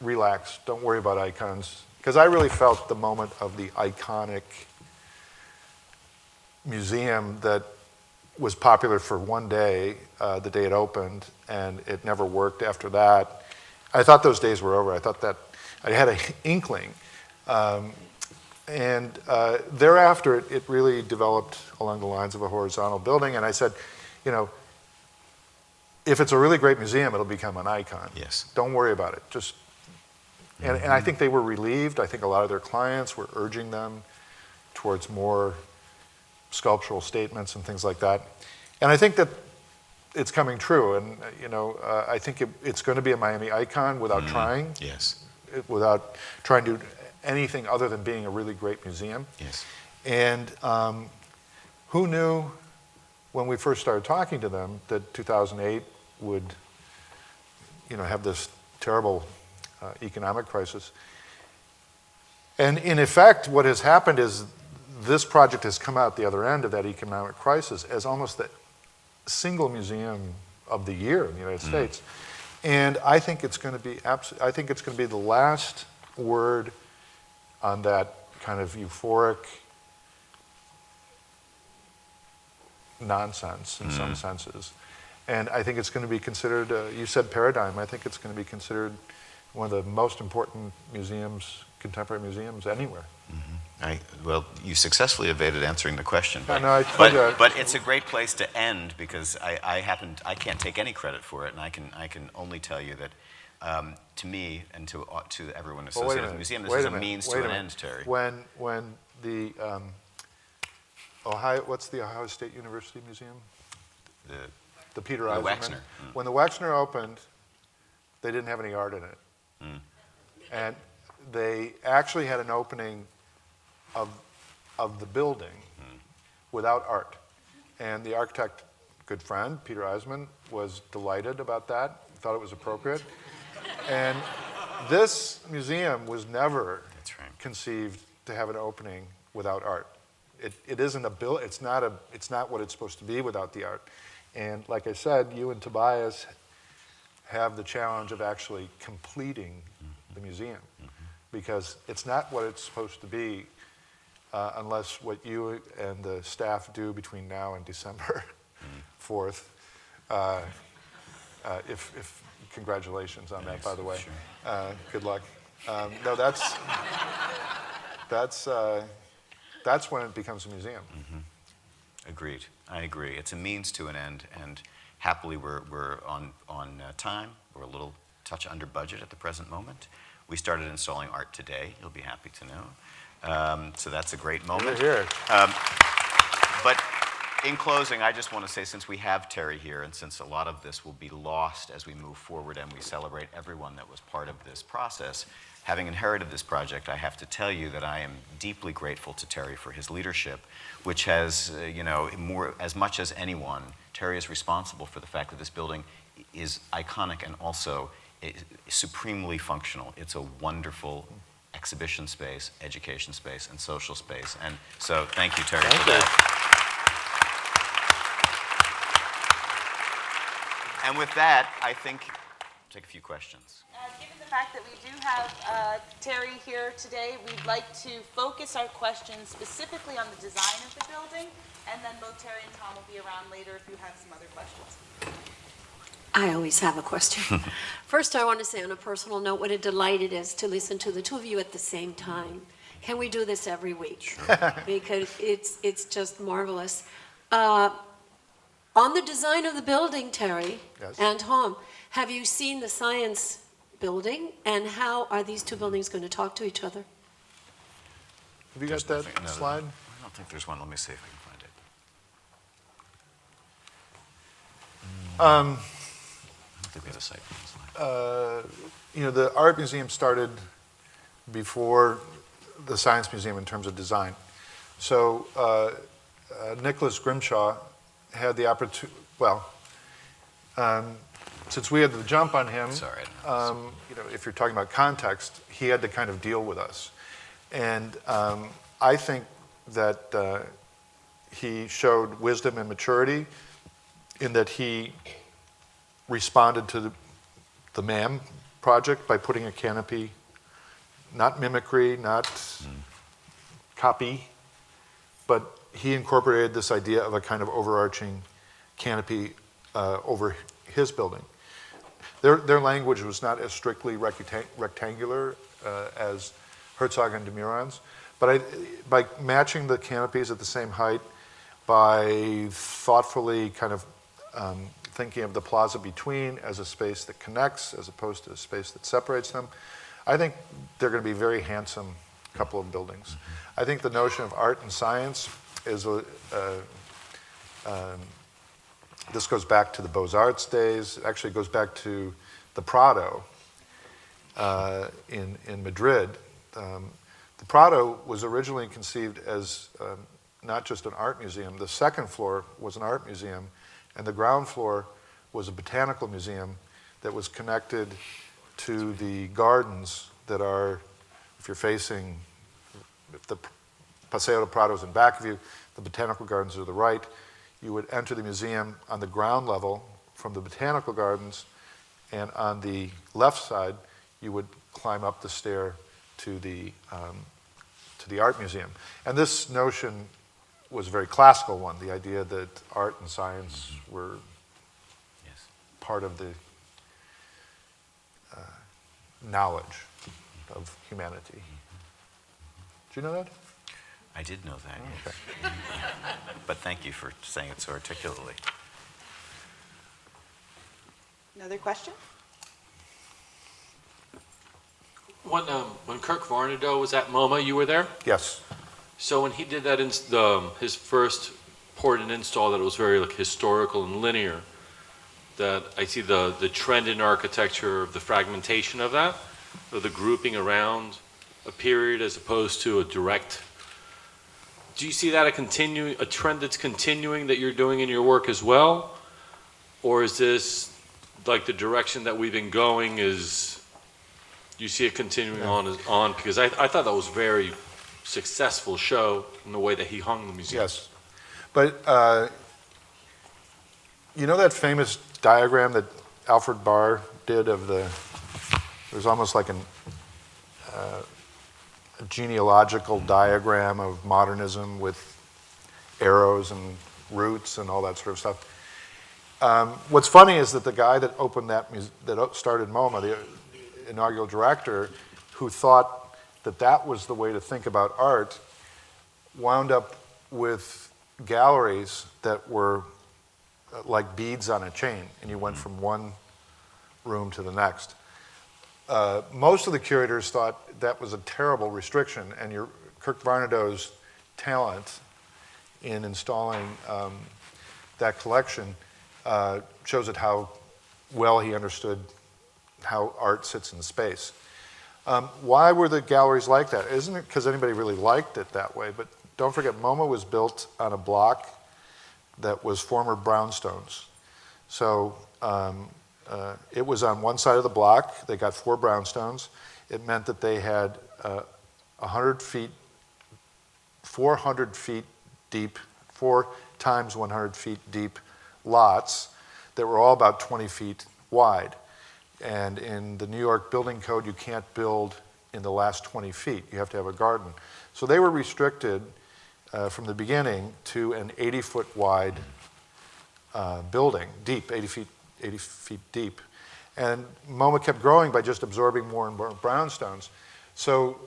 relax, don't worry about icons. Because I really felt the moment of the iconic museum that was popular for one day, the day it opened, and it never worked after that. I thought those days were over. I thought that I had an inkling. And thereafter, it really developed along the lines of a horizontal building. And I said, if it's a really great museum, it'll become an icon. Yes. Don't Don't worry about it. And I think they were relieved. I think a lot of their clients were urging them towards more sculptural statements and things like that. And I think that it's coming true. And, I think it's going to be a Miami icon without trying. Yes. Without trying to do anything other than being a really great museum. Yes. And who knew when we first started talking to them that 2008 would, have this terrible economic crisis. And in effect, what has happened is this project has come out the other end of that economic crisis as almost the single museum of the year in the United States. And I think it's going to be I think it's going to be the last word on that kind of euphoric nonsense in some senses. And I think it's going to be considered, you said paradigm, I think it's going to be considered one of the most important museums, contemporary museums anywhere. Well, you successfully evaded answering the question, but, I told you. but it's a great place to end because I can't take any credit for it, and I can only tell you that to me and to everyone associated with the museum, this is a means to an end, Terry. When the what's the Ohio State University Museum? The Peter Eisenman. Wexner. When the Wexner opened, they didn't have any art in it. And they actually had an opening of the building without art. And the architect, good friend, Peter Eisenman, was delighted about that, thought it was appropriate. And this museum was never conceived to have an opening without art. It isn't it's not what it's supposed to be without the art. And like I said, you and Tobias have the challenge of actually completing the museum because it's not what it's supposed to be unless what you and the staff do between now and December 4th. If congratulations on that, by the way. Sure. Good luck. No, that's when it becomes a museum. Agreed. I agree. It's a means to an end, and happily we're on time. We're a little touch under budget at the present moment. We started installing art today. You'll be happy to know. So that's a great moment. Here. But in closing, I just want to say, since we have Terry here, and since a lot of this will be lost as we move forward and we celebrate everyone that was part of this process, having inherited this project, I have to tell you that I am deeply grateful to Terry for his leadership, which has, as much as anyone, Terry is responsible for the fact that this building is iconic and also supremely functional. It's a wonderful exhibition space, education space, and social space. And so thank you, Terry, for that. And with that, I think we'll take a few questions. Given the fact that we do have Terry here today, we'd like to focus our questions specifically on the design of the building, and then both Terry and Thom will be around later if you have some other questions. I always have a question. First, I want to say on a personal note what a delight it is to listen to the two of you at the same time. Can we do this every week? Sure. Because it's just marvelous. On the design of the building, Terry and Thom, have you seen the science building, and how are these two buildings going to talk to each other? Have you got that slide? I don't think there's one. Let me see if I can find it. I don't think we have a site plan slide. The art museum started before the science museum in terms of design. So Nicholas Grimshaw had the opportunity, since we had the jump on him, Sorry, if you're talking about context, he had to kind of deal with us. And I think that he showed wisdom and maturity in that he responded to the MAM project by putting a canopy, not mimicry, not copy, but he incorporated this idea of a kind of overarching canopy over his building. Their language was not as strictly rectangular as Herzog and de Meuron's, but by matching the canopies at the same height, by thoughtfully kind of thinking of the plaza between as a space that connects as opposed to a space that separates them, I think they're going to be a very handsome couple of buildings. I think the notion of art and science is this goes back to the Beaux-Arts days. It actually goes back to the Prado in Madrid. The Prado was originally conceived as not just an art museum. The second floor was an art museum, and the ground floor was a botanical museum that was connected to the gardens that are, if you're facing, if the Paseo del Prado is in back of you, the botanical gardens are to the right. You would enter the museum on the ground level from the botanical gardens And on the left side, you would climb up the stair to the art museum. And this notion was a very classical one, the idea that art and science were Yes. part of the knowledge of humanity. Do you know that? I did know that, yes. But thank you for saying it so articulately. Another question? When Kirk Varnado was at MoMA, you were there? Yes. So when he did that, his first port and install, that was very like historical and linear, that I see the trend in architecture of the fragmentation of that, of the grouping around a period as opposed to a direct. Do you see that a trend that's continuing that you're doing in your work as well? Or is this like the direction that we've been going is, you see it continuing on? Because I thought that was very successful show in the way that he hung the museum. Yes. But you know that famous diagram that Alfred Barr did of there's almost like a genealogical diagram of modernism with arrows and roots and all that sort of stuff. What's funny is that the guy that opened that started MoMA, the inaugural director, who thought that was the way to think about art, wound up with galleries that were like beads on a chain, and you went from one room to the next. Most of the curators thought that was a terrible restriction, and Kirk Varnado's talent in installing that collection shows it how well he understood how art sits in space. Why were the galleries like that? Isn't it because anybody really liked it that way? But don't forget, MoMA was built on a block that was former brownstones. So it was on one side of the block. They got 4 brownstones. It meant that they had 400 feet deep, 4 times 100 feet deep lots that were all about 20 feet wide. And in the New York building code, you can't build in the last 20 feet. You have to have a garden. So they were restricted from the beginning to an 80-foot wide building, deep, 80 feet deep. And MoMA kept growing by just absorbing more and more brownstones. So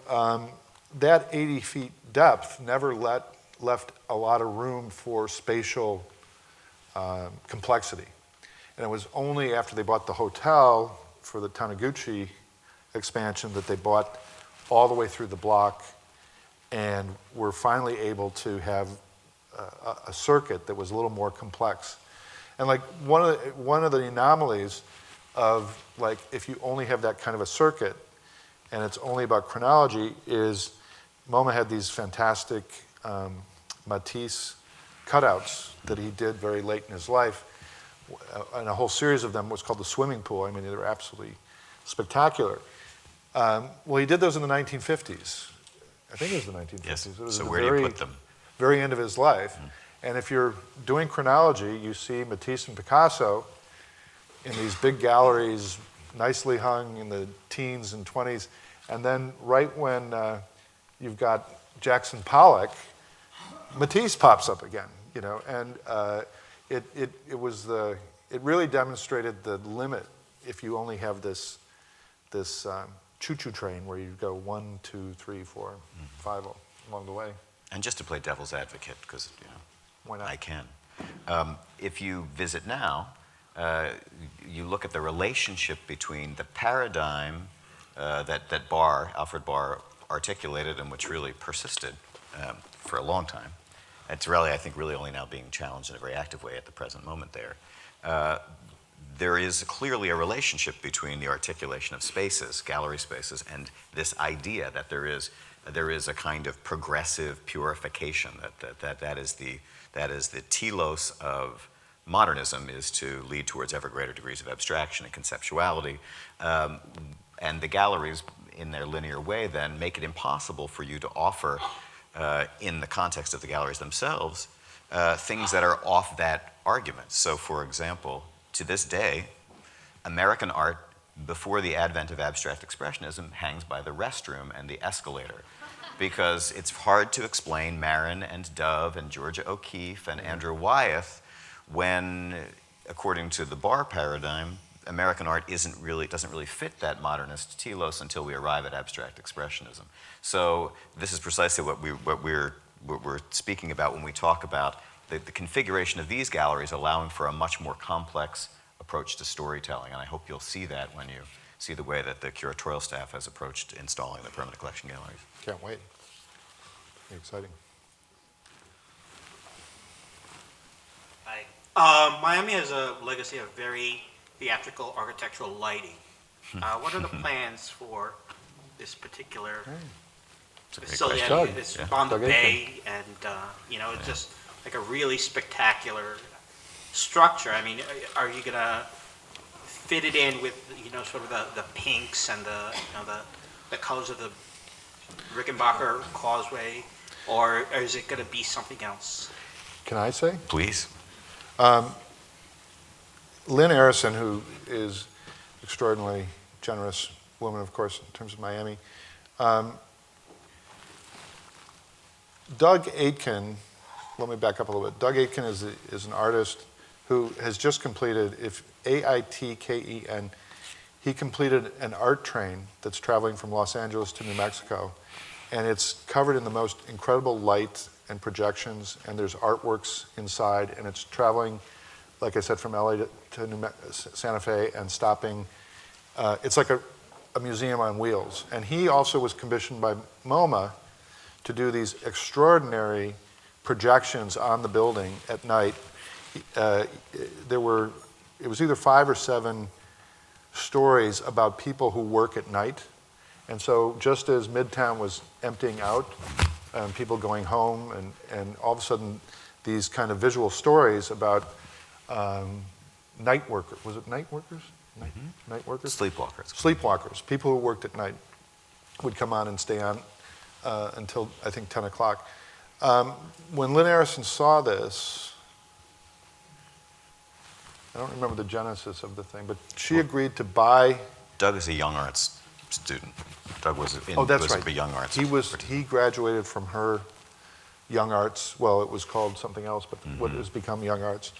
that 80 feet depth never left a lot of room for spatial complexity. And it was only after they bought the hotel for the Taniguchi expansion that they bought all the way through the block and were finally able to have a circuit that was a little more complex. And like one of the anomalies of like if you only have that kind of a circuit and it's only about chronology is MoMA had these fantastic Matisse cutouts that he did very late in his life. And a whole series of them was called the swimming pool. I mean, they were absolutely spectacular. Well, he did those in the 1950s. I think it was the 1950s. Yes. It was So the where do you put them? very end of his life. And if you're doing chronology, you see Matisse and Picasso in these big galleries, nicely hung in the teens and 20s. And then right when you've got Jackson Pollock, Matisse pops up again, you know, and it really demonstrated the limit if you only have this choo-choo train where you go 1, 2, 3, 4, 5 along the way. And just to play devil's advocate, because Why not? I can. If you visit now, you look at the relationship between the paradigm that Alfred Barr articulated and which really persisted for a long time. It's really, I think, really only now being challenged in a very active way at the present moment there. There is clearly a relationship between the articulation of spaces, gallery spaces, and this idea that there is a kind of progressive purification, that is the telos of modernism, is to lead towards ever greater degrees of abstraction and conceptuality. And the galleries, in their linear way, then make it impossible for you to offer, in the context of the galleries themselves, things that are off that argument. So, for example, to this day, American art, before the advent of abstract expressionism, hangs by the restroom and the escalator, because it's hard to explain Marin and Dove and Georgia O'Keeffe and Andrew Wyeth when, according to the bar paradigm, American art doesn't really fit that modernist telos until we arrive at abstract expressionism. So this is precisely what we're speaking about when we talk about the configuration of these galleries allowing for a much more complex approach to storytelling. And I hope you'll see that when you see the way that the curatorial staff has approached installing the permanent collection galleries. Can't wait. Very exciting. Hi. Miami has a legacy of very theatrical architectural lighting. What are the plans for this particular It's a big facility? question. I mean, it's Yeah. on the Doug bay, and it's just like a really spectacular structure. I mean, are you gonna fit it in with sort of the pinks and the colors of the Rickenbacker Causeway, or is it gonna be something else? Can I say? Please. Lynn Arison, who is extraordinarily generous woman, of course, in terms of Miami. Doug Aiken, let me back up a little bit. Doug Aiken is an artist who has just completed, Aitken, he completed an art train that's traveling from Los Angeles to New Mexico. And it's covered in the most incredible light and projections, and there's artworks inside, and it's traveling, like I said, from LA to Santa Fe and stopping. It's like a museum on wheels. And he also was commissioned by MoMA to do these extraordinary projections on the building at night. It was either 5 or 7 stories about people who work at night. And so just as Midtown was emptying out, people going home, and all of a sudden these kind of visual stories about night workers. Was it night workers? Night workers? Sleepwalkers. Sleepwalkers, people who worked at night, would come on and stay on until, I think, 10 o'clock. When Lynn Arison saw this, I don't remember the genesis of the thing, but she agreed to buy. Doug is a young arts student. Doug was That's a right. young arts. He graduated from her young arts. Well, it was called something else, but what has become young arts.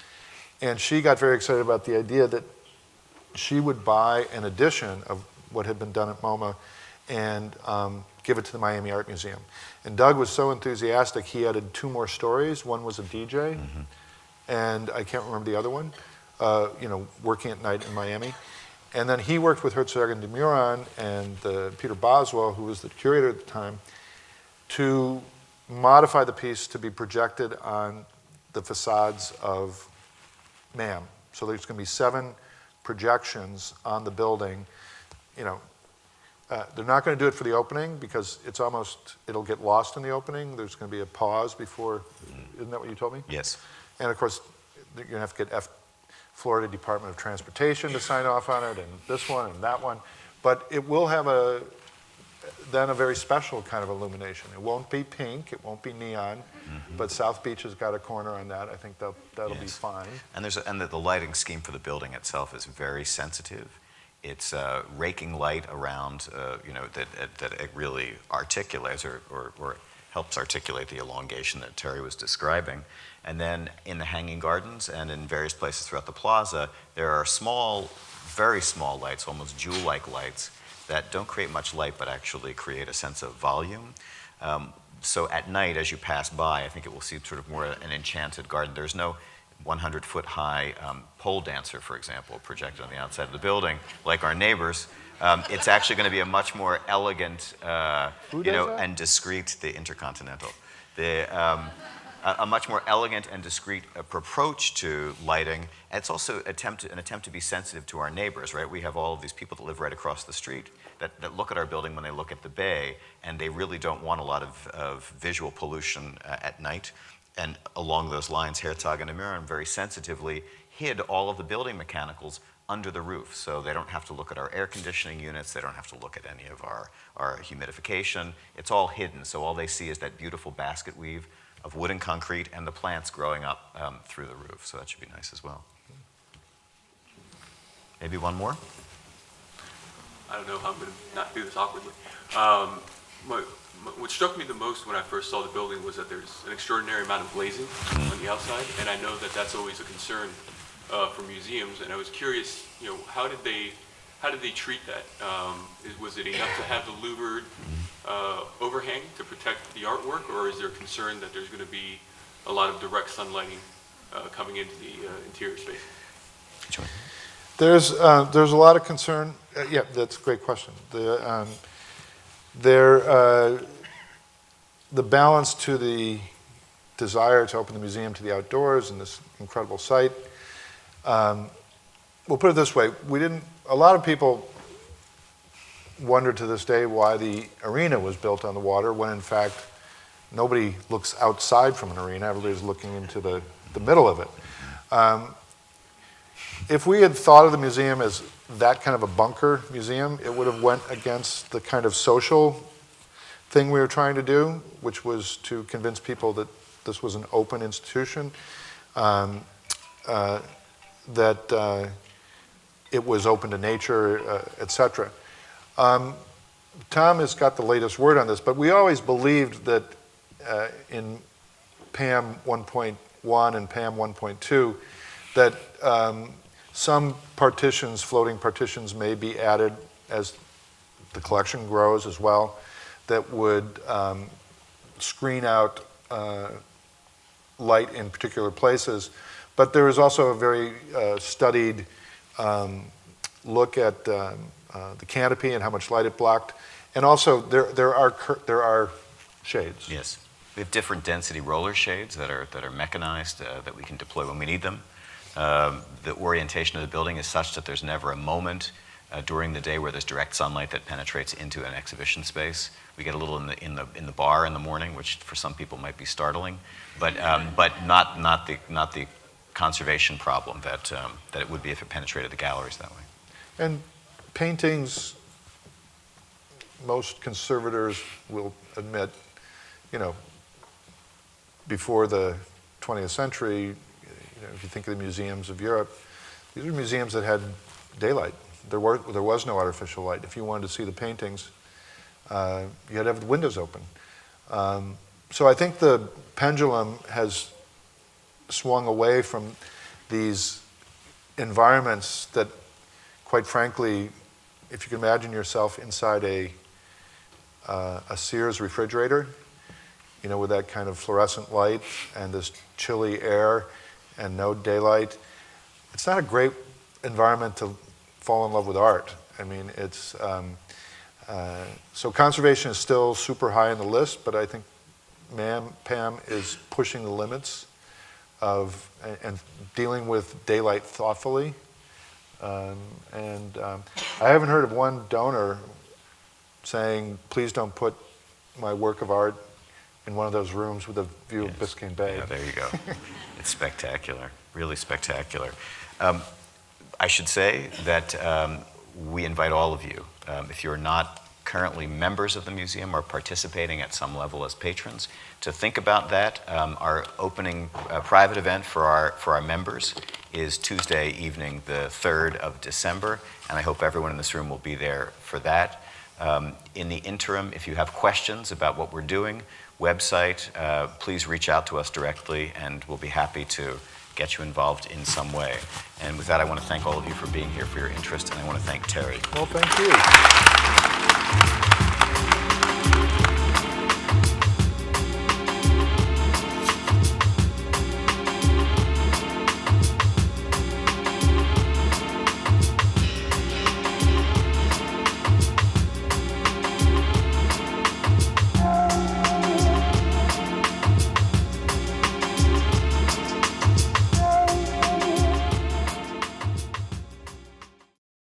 And she got very excited about the idea that she would buy an edition of what had been done at MoMA and give it to the Miami Art Museum. And Doug was so enthusiastic, he added 2 more stories. One was a DJ, and I can't remember the other one, working at night in Miami. And then he worked with Herzog and de Meuron and Peter Boswell, who was the curator at the time, to modify the piece to be projected on the facades of MAM. So there's going to be 7 projections on the building. They're not going to do it for the opening because it'll get lost in the opening. There's going to be a pause before, isn't that what you told me? Yes. And of course, you're going to have to get Florida Department of Transportation to sign off on it, and this one and that one. But it will have then a very special kind of illumination. It won't be pink, it won't be neon, but South Beach has got a corner on that. I think that'll be fine. And the lighting scheme for the building itself is very sensitive. It's raking light around, that it really articulates or helps articulate the elongation that Terry was describing. And then in the hanging gardens and in various places throughout the plaza, there are small, very small lights, almost jewel-like lights, that don't create much light but actually create a sense of volume. So at night, as you pass by, I think it will seem sort of more an enchanted garden. There's no 100-foot-high pole dancer, for example, projected on the outside of the building, like our neighbors. It's actually going to be a much more elegant, and discreet, the Intercontinental. A much more elegant and discreet approach to lighting. And it's also an attempt to be sensitive to our neighbors, right? We have all of these people that live right across the street that look at our building when they look at the bay, and they really don't want a lot of visual pollution at night. And along those lines, Herzog and de Meuron very sensitively hid all of the building mechanicals under the roof, so they don't have to look at our air conditioning units, they don't have to look at any of our humidification. It's all hidden, so all they see is that beautiful basket weave of wood and concrete and the plants growing up through the roof, so that should be nice as well. Maybe one more? I don't know how I'm going to not do this awkwardly. What struck me the most when I first saw the building was that there's an extraordinary amount of glazing on the outside, and I know that that's always a concern for museums. And I was curious, how did they treat that? Was it enough to have the louvered overhang to protect the artwork, or is there concern that there's going to be a lot of direct sunlighting coming into the interior space? Sure. There's a lot of concern. Yeah, that's a great question. The balance to the desire to open the museum to the outdoors and this incredible site. We'll put it this way: a lot of people wonder to this day why the arena was built on the water, when in fact nobody looks outside from an arena. Everybody's looking into the middle of it. If we had thought of the museum as that kind of a bunker museum, it would have went against the kind of social thing we were trying to do, which was to convince people that this was an open institution, that it was open to nature, etc. Thom has got the latest word on this, but we always believed that in PAM 1.1 and PAM 1.2 that some partitions, floating partitions, may be added as the collection grows as well, that would screen out light in particular places. But there is also a very studied look at the canopy and how much light it blocked. And also there are shades. Yes. We have different density roller shades that are mechanized that we can deploy when we need them. The orientation of the building is such that there's never a moment during the day where there's direct sunlight that penetrates into an exhibition space. We get a little in the bar in the morning, which for some people might be startling, but not the conservation problem that it would be if it penetrated the galleries that way. And paintings, most conservators will admit, before the 20th century, if you think of the museums of Europe, these are museums that had daylight. There was no artificial light. If you wanted to see the paintings, you had to have the windows open. So I think the pendulum has swung away from these environments that, quite frankly, if you can imagine yourself inside a Sears refrigerator, with that kind of fluorescent light and this chilly air and no daylight, it's not a great environment to fall in love with art. I mean, it's so conservation is still super high on the list, but I think PAM is pushing the limits of and dealing with daylight thoughtfully. I haven't heard of one donor saying, "Please don't put my work of art in one of those rooms with a view of Biscayne Bay." Yeah, there you go. It's spectacular, really spectacular. I should say that we invite all of you, if you're not currently members of the museum or participating at some level as patrons, to think about that. Our opening private event for our members is Tuesday evening, the 3rd of December, and I hope everyone in this room will be there for that. In the interim, if you have questions about what we're doing, website, please reach out to us directly, and we'll be happy to get you involved in some way. And with that, I want to thank all of you for being here, for your interest, and I want to thank Terry. Well, thank you.